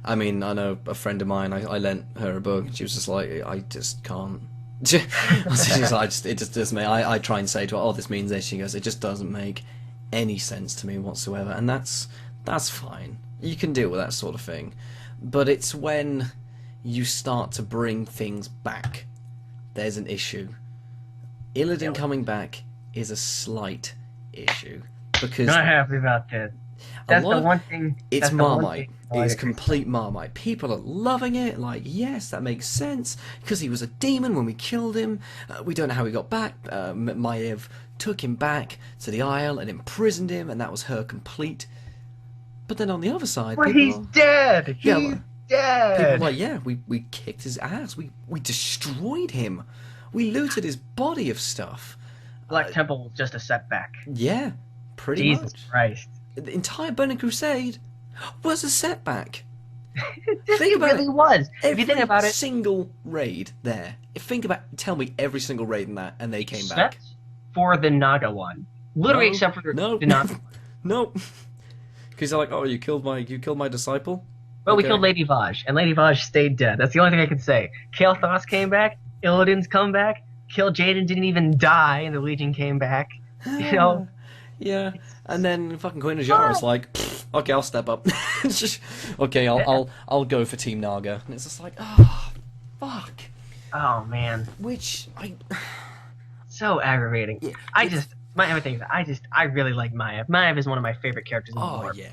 I mean, I know a friend of mine, I lent her a book, and she was just like, I just can't It just doesn't make. I try and say to her, "Oh, this means this." She goes, "It just doesn't make any sense to me whatsoever," and that's fine. You can deal with that sort of thing, but it's when you start to bring things back. There's an issue. Illidan coming back is a slight issue because Not happy about that. That's the one thing. It's Marmite. It's complete Marmite. People are loving it. Like, yes, that makes sense because he was a demon when we killed him. We don't know how he got back. Maev took him back to the Isle and imprisoned him, and that was her complete. But then on the other side, well, he's dead. He's dead. People are like, yeah, we kicked his ass. We destroyed him. We looted his body of stuff. Black Temple was just a setback. Yeah, pretty much. Jesus Christ. The entire Burning Crusade was a setback. It really was. If you think about it, single raid there. Tell me every single raid in that, and they came back. Except for the Naga one, literally, except for the Naga. No, because they're like, oh, you killed my disciple. Well, we killed Lady Vaj, and Lady Vaj stayed dead. That's the only thing I can say. Kael'thas came back. Illidan's come back. Kill Jaden didn't even die, and the Legion came back. You know. Yeah, and then fucking Queen Ajara's like, okay, I'll step up. It's just, okay, I'll go for Team Naga, and it's just like, oh, fuck. Oh man, so aggravating. Yeah, I really like Maev. Maev is one of my favorite characters in the lore. Oh yeah,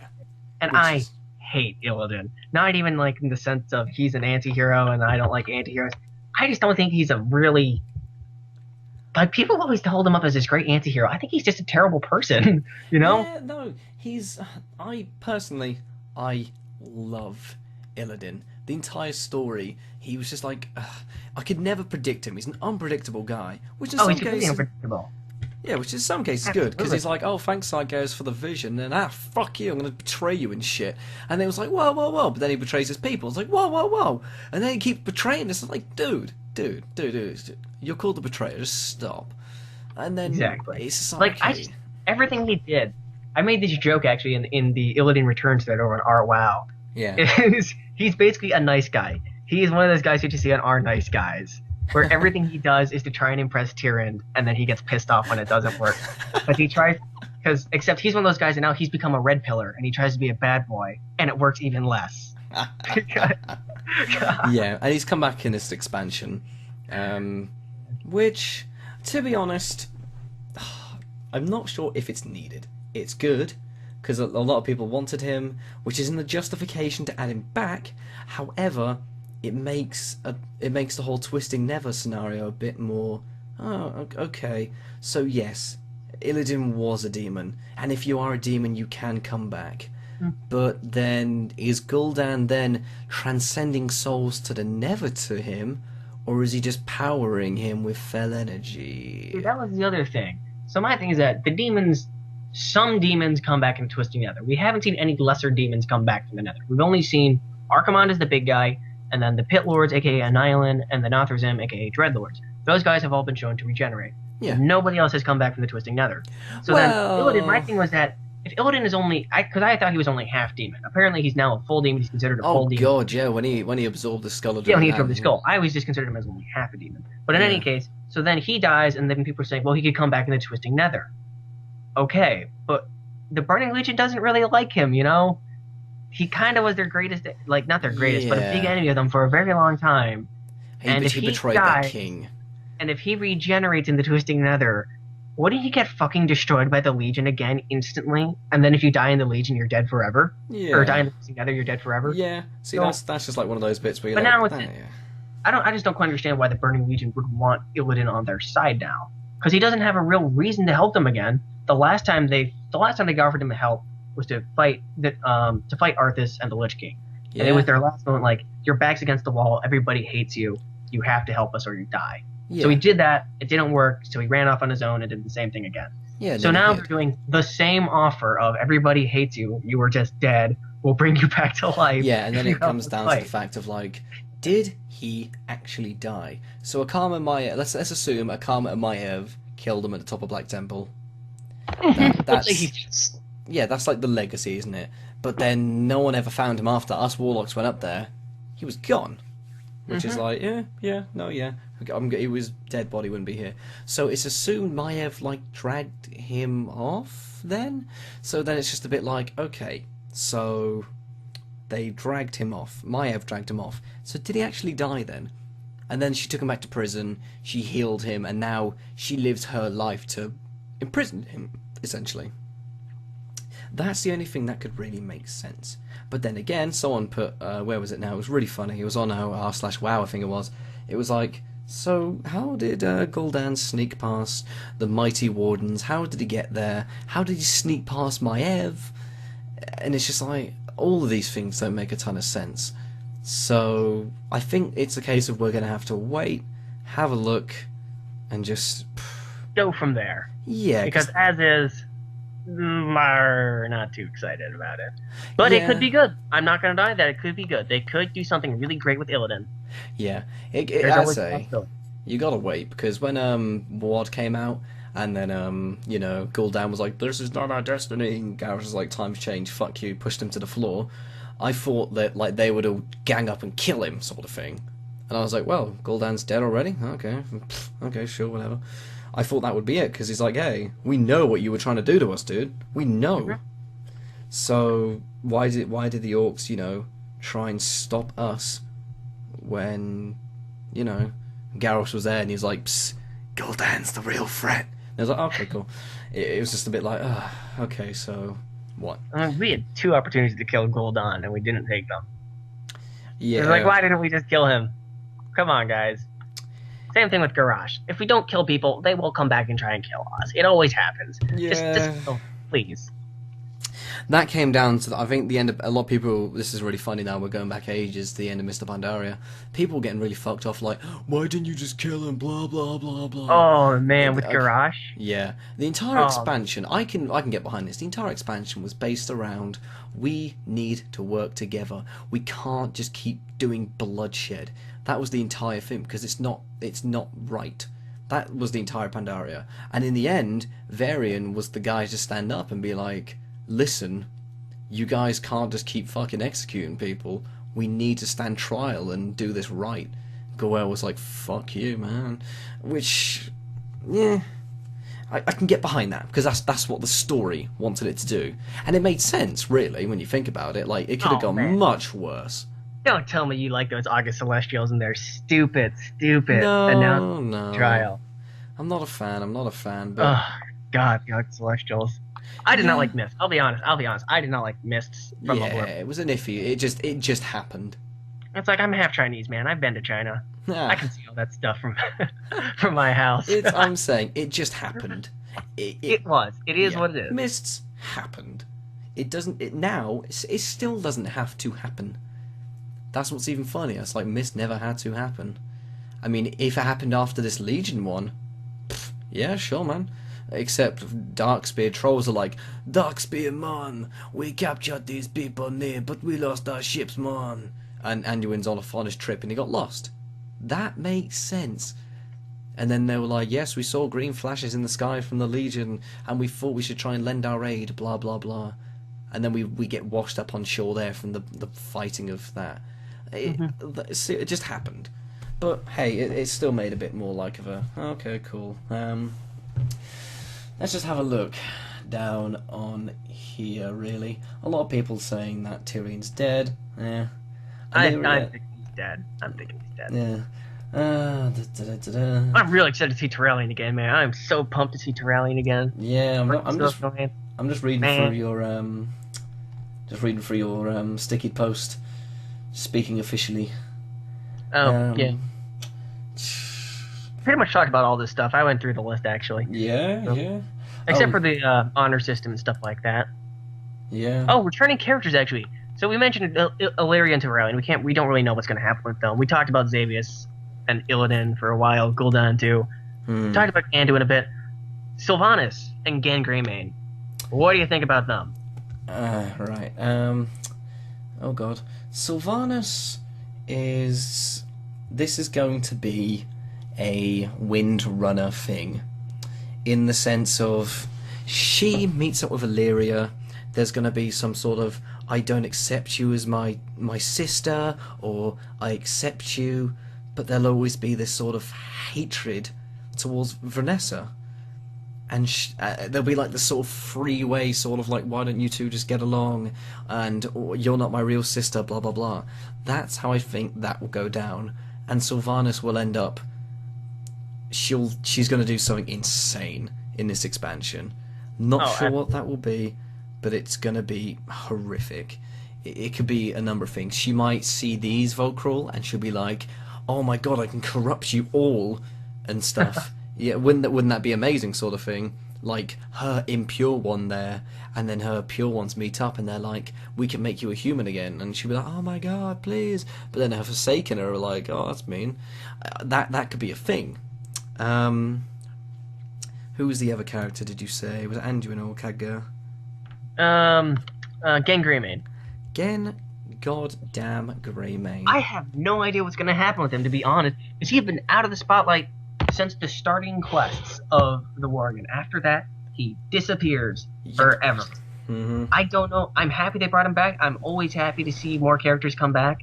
and I hate Illidan. Not even like in the sense of he's an anti-hero and I don't like anti-heroes. I just don't think he's a really. Like, people always hold him up as this great anti-hero. I think he's just a terrible person, you know? Yeah, no, I personally love Illidan. The entire story, he was just like, I could never predict him. He's an unpredictable guy. Which in some he's cases, unpredictable. Yeah, which in some cases is good, because he's like, oh, thanks, Psychos, for the vision, and fuck you, I'm going to betray you and shit. And then it was like, whoa, whoa, whoa, but then he betrays his people. It's like, whoa, whoa, whoa. And then he keeps betraying us. It's like, dude, you're called the betrayer, just stop. And then it's just like, everything he did, I made this joke actually in the Illidan Returns thread over on our WoW. Yeah. He's basically a nice guy. He is one of those guys you see on Our Nice Guys, where everything he does is to try and impress Tyrande, and then he gets pissed off when it doesn't work. But he tries, except he's one of those guys, and now he's become a red pillar, and he tries to be a bad boy, and it works even less. Yeah, and he's come back in this expansion, which, to be honest, I'm not sure if it's needed. It's good, because a lot of people wanted him, which isn't the justification to add him back. However, it makes the whole Twisting Never scenario a bit more. Oh, okay. So yes, Illidan was a demon, and if you are a demon, you can come back. But then, is Gul'dan then transcending souls to the Never to him, or is he just powering him with fell energy? See, that was the other thing. So my thing is that some demons come back in Twisting Nether. We haven't seen any lesser demons come back from the Nether. We've only seen Archimonde as the big guy, and then the Pit Lords, aka Annihilan, and the Nothrazim, aka Dreadlords. Those guys have all been shown to regenerate. Yeah. Nobody else has come back from the Twisting Nether. So then, Illidan, my thing was that if Illidan is only, because I thought he was only half demon. Apparently, he's now a full demon. He's considered a full demon. Oh god, yeah. When he absorbed the skull of when he absorbed the skull, I always just considered him as only half a demon. But in any case, so then he dies, and then people are saying, well, he could come back in the Twisting Nether. Okay, but the Burning Legion doesn't really like him, you know? He kind of was their greatest, like, not their greatest, but a big enemy of them for a very long time. And he betrayed that king. And if he regenerates in the Twisting Nether, wouldn't he get fucking destroyed by the Legion again instantly? And then if you die in the Legion, you're dead forever? Yeah. Or die in the Twisting Nether, you're dead forever? Yeah. See, that's just like one of those bits where you're but like... now I just don't quite understand why the Burning Legion would want Illidan on their side now. Because he doesn't have a real reason to help them again. The last time they offered him help was to fight Arthas and the Lich King. Yeah. And it was their last moment, like, your back's against the wall, everybody hates you, you have to help us or you die. Yeah. So he did that, it didn't work, so he ran off on his own and did the same thing again. Yeah. So now they're doing the same offer of everybody hates you, you were just dead, we'll bring you back to life. Yeah, and then it comes down to the fact of, like, did he actually die? So Akama Maev, let's assume Akama Maev killed him at the top of Black Temple. That's like the legacy, isn't it? But then no one ever found him after us warlocks went up there. He was gone. which is like, it was dead body wouldn't be here. So it's assumed Maiev like dragged him off then. So then it's just a bit like, okay, so they dragged him off. Maiev dragged him off. So did he actually die then? And then she took him back to prison. She healed him, and now she lives her life to imprison him, essentially. That's the only thing that could really make sense. But then again, someone put, where was it now? It was really funny. It was on r/wow, I think it was. It was like, so how did Gul'dan sneak past the mighty wardens? How did he get there? How did he sneak past Maiev? And it's just like, all of these things don't make a ton of sense. So I think it's a case of we're going to have to wait, have a look, and just go from there. Yeah, because as is, we're not too excited about it. But it could be good. I'm not going to deny that it could be good. They could do something really great with Illidan. Yeah, I say you got to wait, because when Ward came out, and then Gul'dan was like, "This is not our destiny," and Garrus was like, "Time's changed. Fuck you," pushed him to the floor. I thought that like they would all gang up and kill him, sort of thing. And I was like, well, Gul'dan's dead already? Okay, sure, whatever. I thought that would be it, because he's like, hey, we know what you were trying to do to us, dude. We know. Mm-hmm. So why did the Orcs, try and stop us when, Garrus was there and he's like, psst, Gul'dan's the real threat. And I was like, okay, cool. It was just a bit like, okay, so what? We had 2 opportunities to kill Gul'dan and we didn't take them. Yeah. It was like, why didn't we just kill him? Come on, guys. Same thing with Garrosh. If we don't kill people, they will come back and try and kill us. It always happens. Yeah. Please. That came down to, I think, the end of, a lot of people, this is really funny now, we're going back ages to the end of Mr. Pandaria. People getting really fucked off, like, why didn't you just kill him, blah, blah, blah, blah. Oh, man, with Garrosh? Yeah. The entire expansion, I can get behind this, the entire expansion was based around, we need to work together. We can't just keep doing bloodshed. That was the entire thing, because it's not right. That was the entire Pandaria. And in the end, Varian was the guy to stand up and be like, listen, you guys can't just keep fucking executing people. We need to stand trial and do this right. Goel was like, fuck you, man. Which, yeah, I can get behind that, because that's what the story wanted it to do. And it made sense, really, when you think about it. Like, it could have gone much worse. Don't tell me you like those August Celestials and their stupid trial. I'm not a fan, but... Oh, God, the August Celestials. I did not like Mist. I'll be honest. I did not like Mists from Oblivion. Yeah, it was an iffy. It just happened. It's like, I'm half Chinese, man. I've been to China. I can see all that stuff from my house. I'm saying, it just happened. It is what it is. Mists happened. It still doesn't have to happen. That's what's even funnier. It's like Mist never had to happen. I mean, if it happened after this Legion one, yeah, sure, man. Except Darkspear trolls are like, Darkspear, man, we captured these people near, but we lost our ships, man. And Anduin's on his trip and he got lost. That makes sense. And then they were like, yes, we saw green flashes in the sky from the Legion, and we thought we should try and lend our aid, blah, blah, blah. And then we get washed up on shore there from the fighting of that. It just happened. But, hey, it still made a bit more like of a, okay, cool. Let's just have a look down on here, really. A lot of people saying that Tyrion's dead. Yeah. I'm thinking he's dead. Yeah. I'm really excited to see Tyrellian again, man. I'm so pumped to see Tyrellian again. Yeah, I'm just reading through your sticky post. Speaking officially. Yeah. Pretty much talked about all this stuff. I went through the list, actually. Yeah. Except for the honor system and stuff like that. Yeah. Oh, returning characters, actually. So we mentioned Illyria and Tyrellian. We don't really know what's going to happen with them. We talked about Xavius and Illidan for a while. Gul'dan, too. Talked about Anduin a bit. Sylvanas and Gan Greymane. What do you think about them? Right. Oh, God. Sylvanas is... This is going to be a Windrunner thing. In the sense of, she meets up with Illyria, there's going to be some sort of I don't accept you as my sister, or I accept you, but there'll always be this sort of hatred towards Vanessa. And there'll be like this sort of freeway sort of like, why don't you two just get along, and you're not my real sister, blah blah blah. That's how I think that will go down, and Sylvanas will end up, she's going to do something insane in this expansion. Not sure what that will be, but it's going to be horrific. It could be a number of things. She might see these Volcrol and she'll be like, oh my god, I can corrupt you all and stuff. Yeah, wouldn't that be amazing, sort of thing? Like her impure one there, and then her pure ones meet up, and they're like, "We can make you a human again," and she'll be like, "Oh my god, please!" But then her Forsaken are like, "Oh, that's mean." That could be a thing. Who was the other character? Did you say was it Anduin or Khadgar? Gen Greymane. Gen goddamn Greymane. I have no idea what's going to happen with him, to be honest. Because he had been out of the spotlight since the starting quests of the Worgen. After that, he disappears forever. Mm-hmm. I don't know. I'm happy they brought him back. I'm always happy to see more characters come back.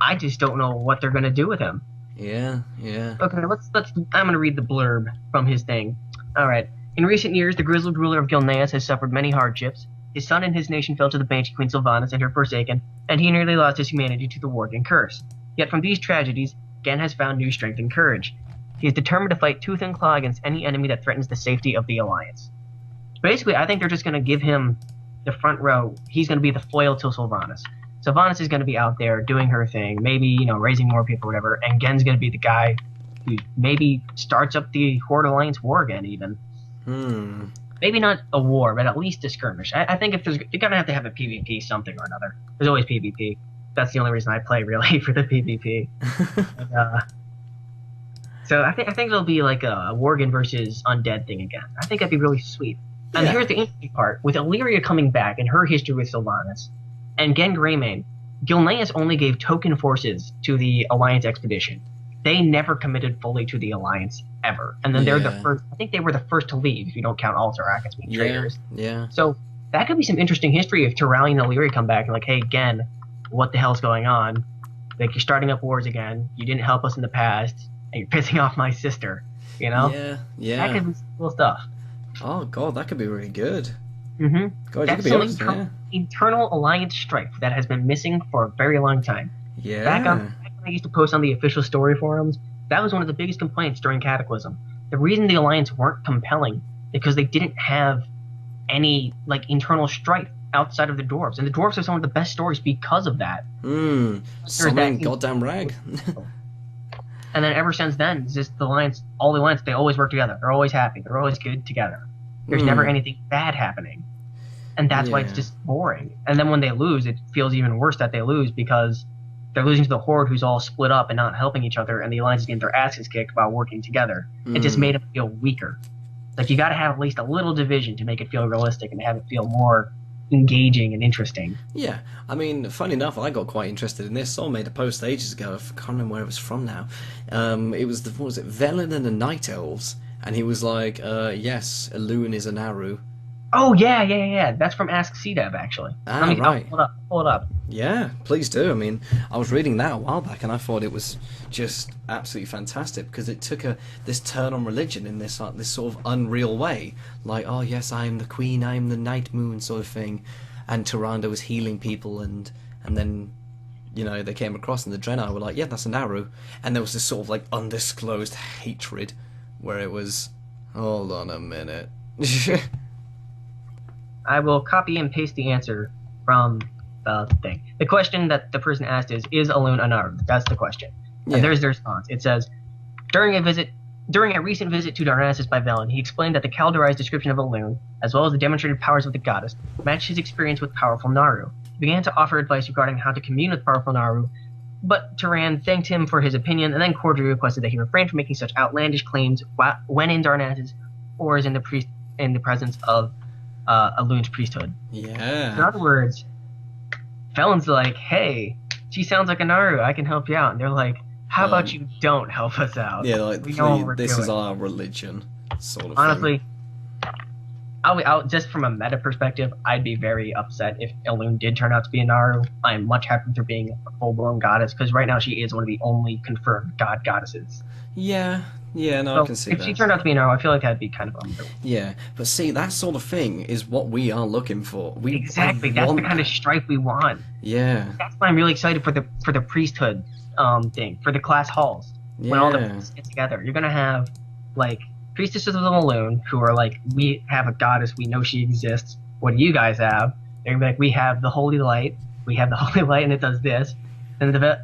I just don't know what they're going to do with him. Yeah. Okay, let's. I'm going to read the blurb from his thing. All right. In recent years, the grizzled ruler of Gilneas has suffered many hardships. His son and his nation fell to the Banshee Queen Sylvanas and her Forsaken, and he nearly lost his humanity to the Worgen curse. Yet from these tragedies, Gen has found new strength and courage. He is determined to fight tooth and claw against any enemy that threatens the safety of the Alliance. Basically, I think they're just going to give him the front row. He's going to be the foil to Sylvanas. Sylvanas is going to be out there doing her thing, maybe, raising more people or whatever, and Gen's going to be the guy who maybe starts up the Horde Alliance war again, even. Maybe not a war, but at least a skirmish. I think you're going to have a PvP something or another. There's always PvP. That's the only reason I play, really, for the PvP. So I think it'll be like a Worgen versus Undead thing again. I think that'd be really sweet. And here's the interesting part. With Illyria coming back and her history with Sylvanas, and Gen Greymane, Gilneas only gave token forces to the Alliance expedition. They never committed fully to the Alliance, ever. And then they're the first. I think they were the first to leave, if you don't count Alterac as being traitors. Yeah. So that could be some interesting history if Terali and Illyria come back and like, hey, Gen, what the hell's going on? Like, you're starting up wars again. You didn't help us in the past. And you're pissing off my sister, Yeah. That could be some cool stuff. Oh, God, that could be really good. Mm-hmm. God, that's you could be honest, internal Alliance strife that has been missing for a very long time. Yeah. Back when I used to post on the official story forums, that was one of the biggest complaints during Cataclysm. The reason the Alliance weren't compelling because they didn't have any internal strife outside of the dwarves, and the dwarves are some of the best stories because of that. Summoning goddamn rag. And then ever since then, it's just all the Alliance, they always work together. They're always happy. They're always good together. There's never anything bad happening. And that's why it's just boring. And then when they lose, it feels even worse that they lose because they're losing to the Horde who's all split up and not helping each other, and the Alliance is getting their asses kicked while working together. It just made them feel weaker. Like, you got to have at least a little division to make it feel realistic and have it feel more engaging and interesting. Yeah, I mean, funny enough, I got quite interested in this. Someone made a post ages ago. I can't remember where it was from now. It was Velen and the Night Elves, and he was like, yes, Elune is a Naru. Oh, yeah. That's from Ask CDEV, actually. Right. I'll pull it up. Yeah, please do. I mean, I was reading that a while back, and I thought it was just absolutely fantastic because it took this turn on religion in this sort of unreal way. Like, oh yes, I am the queen, I am the night moon sort of thing, and Tyrande was healing people, and then they came across, and the Draenei were like, yeah, that's a Naru, and there was this sort of undisclosed hatred where it was, hold on a minute. I will copy and paste the answer from the thing. The question that the person asked is Elune a Naru? That's the question. Yeah. And there's the response. It says, during a recent visit to Darnassus by Velen, he explained that the Kaldorai's description of Elune, as well as the demonstrated powers of the goddess, matched his experience with powerful Naru. He began to offer advice regarding how to commune with powerful Naru, but Turan thanked him for his opinion and then cordially requested that he refrain from making such outlandish claims when in Darnassus or as in the presence of Elune's priesthood. Yeah. In other words, Velen's like, hey, she sounds like a Naru, I can help you out. And they're like, how about you don't help us out? Yeah, we know what we're this doing. is our religion, sort of Honestly, thing. just from a meta perspective, I'd be very upset if Elune did turn out to be a Naru. I'm much happier with her being a full-blown goddess, because right now she is one of the only confirmed goddesses. Yeah, no, So I can see if that. she turned out to be a Naru, I feel like that'd be kind of unreal. Yeah, but see, that sort of thing is what we are looking for. Exactly, that's the kind of stripe we want. Yeah. That's why I'm really excited for the priesthood thing, for the class halls. When all the priests get together, you're gonna have like priestesses of the Elune who are like, we have a goddess, we know she exists. What do you guys have? They're gonna be like, we have the holy light. We have the holy light, and it does this. And the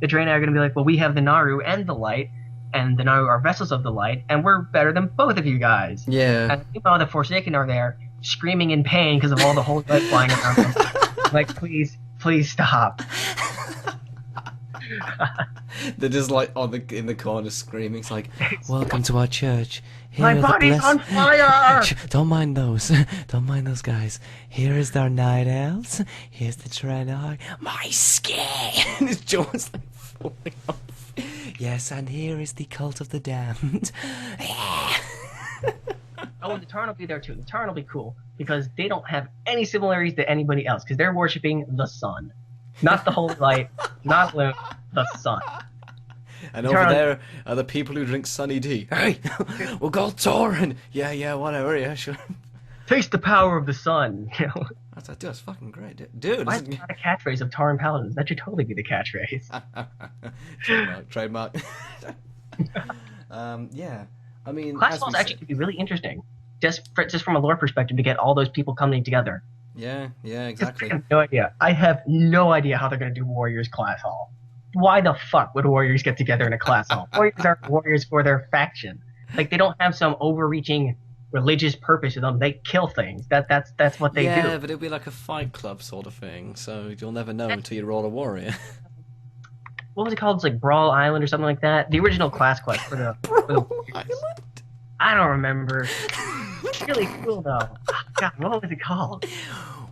Draenei are gonna be like, well, we have the Naru and the light, and the Naru are vessels of the light, and we're better than both of you guys. Yeah. And meanwhile, the Forsaken are there screaming in pain because of all the holy light flying around them. Like, please stop. They're just like in the corner screaming. It's like, welcome to our church. Here My body's on fire! Don't mind those. Don't mind those guys. Here is our night elves. Here's the Draenei. My skin! And his jaw's like falling off. Yes, and here is the cult of the damned. Oh, and the Tarn will be there too. The Tarn will be cool because they don't have any similarities to anybody else because they're worshiping the sun. Not the holy light, not Luke, the sun. And over there are the people who drink Sunny D. Hey, we'll go Torin. Yeah, whatever. Yeah, sure. Taste the power of the sun. You know. That's fucking great, dude. Why is that a catchphrase of Taran Paladins? That should totally be the catchphrase. Trademark. Yeah, I mean, Class Halls actually could be really interesting, just from a lore perspective, to get all those people coming together. Yeah, exactly. I have no idea. I have no idea how they're going to do Warriors Class Hall. Why the fuck would Warriors get together in a Class Hall? Warriors are Warriors for their faction. Like, they don't have some overreaching religious purpose to them. They kill things. That's what they do. Yeah, but it'll be like a fight club sort of thing, so you'll never know until you roll a warrior. What was it called? It's like Brawl Island or something like that. The original class quest for the Island? I don't remember. It's really cool though. God, what was it called?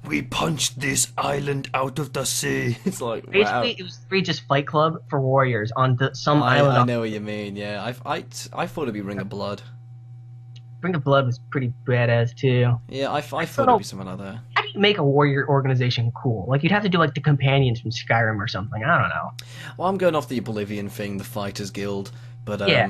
We punched this island out of the sea. It's like, basically, wow. It was just Fight Club for warriors on some island. I know what you mean. Yeah, I thought it'd be Ring of Blood. Ring of Blood was pretty badass too. Yeah, I thought it'd be something like that. How do you make a warrior organization cool? Like, you'd have to do like the companions from Skyrim or something. I don't know. Well, I'm going off the Oblivion thing, the Fighters Guild, but Yeah.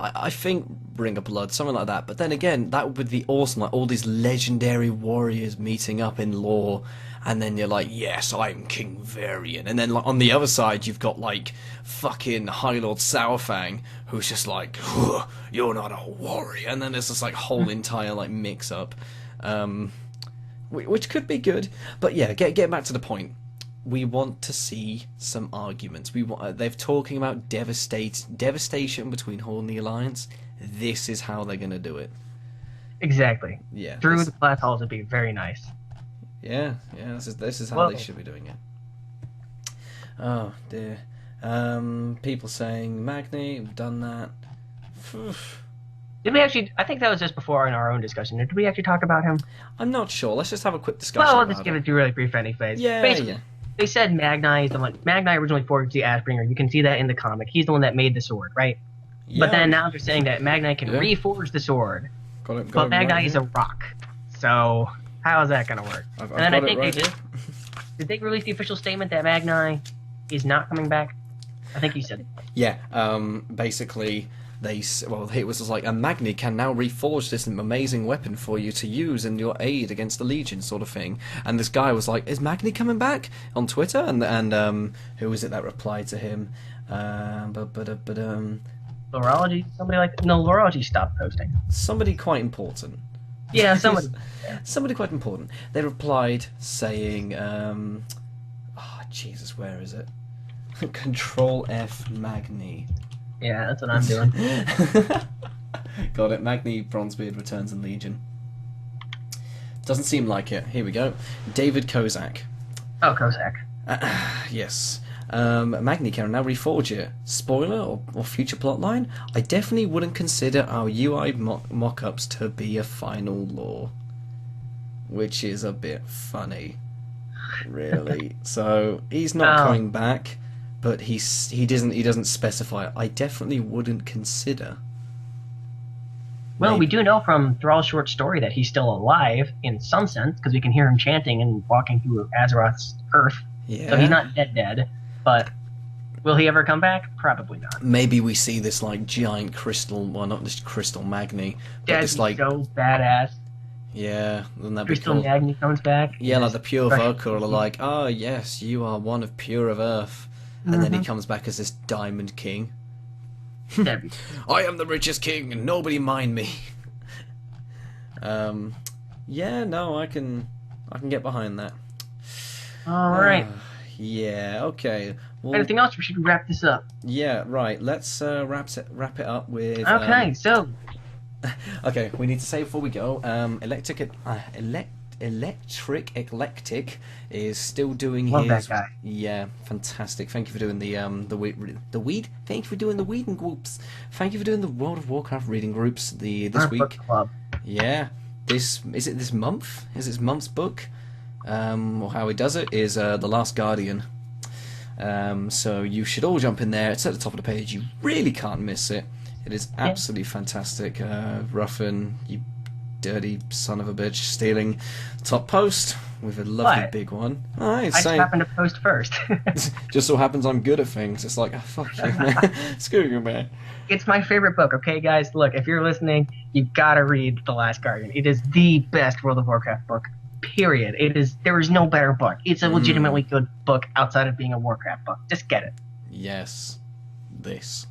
I think Ring of Blood, something like that. But then again, that would be awesome. Like all these legendary warriors meeting up in lore, and then you're like, yes, I'm King Varian. And then like on the other side, you've got like fucking High Lord Sourfang, who's just like, you're not a warrior. And then there's this like whole entire like mix up, which could be good. But yeah, get back to the point. We want to see some arguments. They're talking about devastation between Horde and the Alliance. This is how they're going to do it. Exactly. Yeah. Through the class halls would be very nice. Yeah. This is how they should be doing it. Oh dear. People saying Magni, we've done that. Did we actually? I think that was just before in our own discussion. Did we actually talk about him? I'm not sure. Let's just have a quick discussion. Well, about let's give it a really brief anyways. Yeah, Basically, yeah. They said Magni is the one. Magni originally forged the Ashbringer. You can see that in the comic. He's the one that made the sword, right? Yeah. But then now they're saying that Magni can reforge the sword. But Magni is a rock. So how is that going to work? I've and then I got think it right they did. Did they release the official statement that Magni is not coming back? I think he said. Yeah. Basically, it was just like, a Magni can now reforge this amazing weapon for you to use in your aid against the Legion, sort of thing. And this guy was like, is Magni coming back? On Twitter? And who was it that replied to him? Lorology? Somebody like... No, Lorology stopped posting. Somebody quite important. Yeah, somebody. Somebody quite important. They replied saying, Jesus, where is it? Control F Magni. Yeah, that's what I'm doing. Got it. Magni Bronzebeard returns in Legion. Doesn't seem like it. Here we go. David Kozak. Oh, Kozak. Yes. Magni can now reforge it. Spoiler or future plotline? I definitely wouldn't consider our UI mock-ups to be a final lore. Which is a bit funny. Really. So, he's not coming back. But he doesn't specify. I definitely wouldn't consider. Well, we Maybe. do know from Thrall's short story that he's still alive in some sense because we can hear him chanting and walking through Azeroth's earth. Yeah. So he's not dead. But will he ever come back? Probably not. Maybe we see this like giant crystal, well, not this crystal magni, but That'd this be like, so badass. yeah, then that'd be Crystal cool. Magni comes back. Yeah, like the pure Fresh- Vorkor are like, oh yes, you are one of pure of Earth, and then he comes back as this Diamond King. That'd be I am the richest king, and nobody mind me. Yeah, no, I can get behind that. all right. Yeah, okay. Well, Anything else? We should wrap this up. yeah, right. Let's wrap it up with. Okay, so Okay, we need to say before we go. Electric Eclectic is still doing Love his. that guy. Yeah, fantastic. Thank you for doing the weed. Thank you for doing the reading groups. Thank you for doing the World of Warcraft reading groups. This our week. book club. Yeah, this month? Is this month's book? Or how he does it is The Last Guardian. So you should all jump in there. It's at the top of the page. You really can't miss it. It is absolutely fantastic. Ruffin, you dirty son of a bitch, stealing top post with a lovely What? big one. Oh, I just same. happened to post first. Just so happens I'm good at things. It's like, oh, fuck you, man. Screw you, man. It's my favorite book, okay, guys? Look, if you're listening, you gotta read The Last Guardian. It is the best World of Warcraft book, period. There is no better book. It's a legitimately good book outside of being a Warcraft book. Just get it. Yes. This.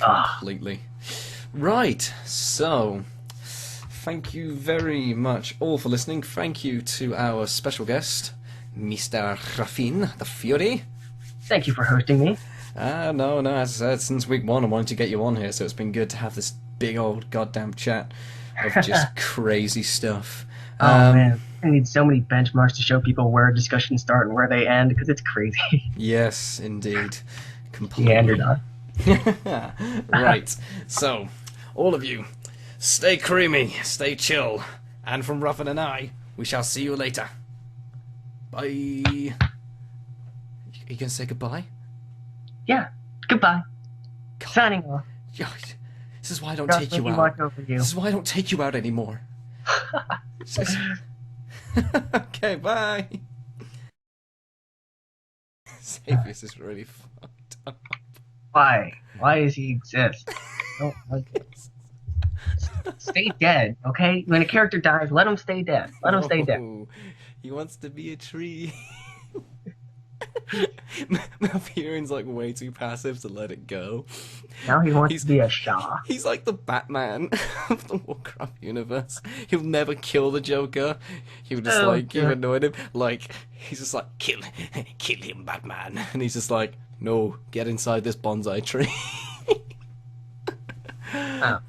Ah. Completely. Right, so thank you very much all for listening. Thank you to our special guest, Mr. Rafin the Fury. Thank you for hosting me. No, as I said, since week one I wanted to get you on here, so it's been good to have this big old goddamn chat of just crazy stuff. Oh, man. I need so many benchmarks to show people where discussions start and where they end, because it's crazy. Yes, indeed. Completely. Meandered on. Right, so, all of you, stay creamy, stay chill, and from Ruffin and I, we shall see you later. Bye. Are you gonna say goodbye? Yeah. Goodbye. God. Signing off. This is why I don't Just take you making out. watch over you. This is why I don't take you out anymore. Okay, bye. Xavier's is really fucked up. Why? Why does he exist? I don't like it. Stay dead, okay? When a character dies, let him stay dead. Let him stay dead. No, he wants to be a tree. Malfurion's like way too passive to let it go. Now he wants to be a Shah. He's like the Batman of the Warcraft universe. He'll never kill the Joker. He'll just keep annoying him. Like he's just like kill him, Batman, and he's just like, no, get inside this bonsai tree. Oh.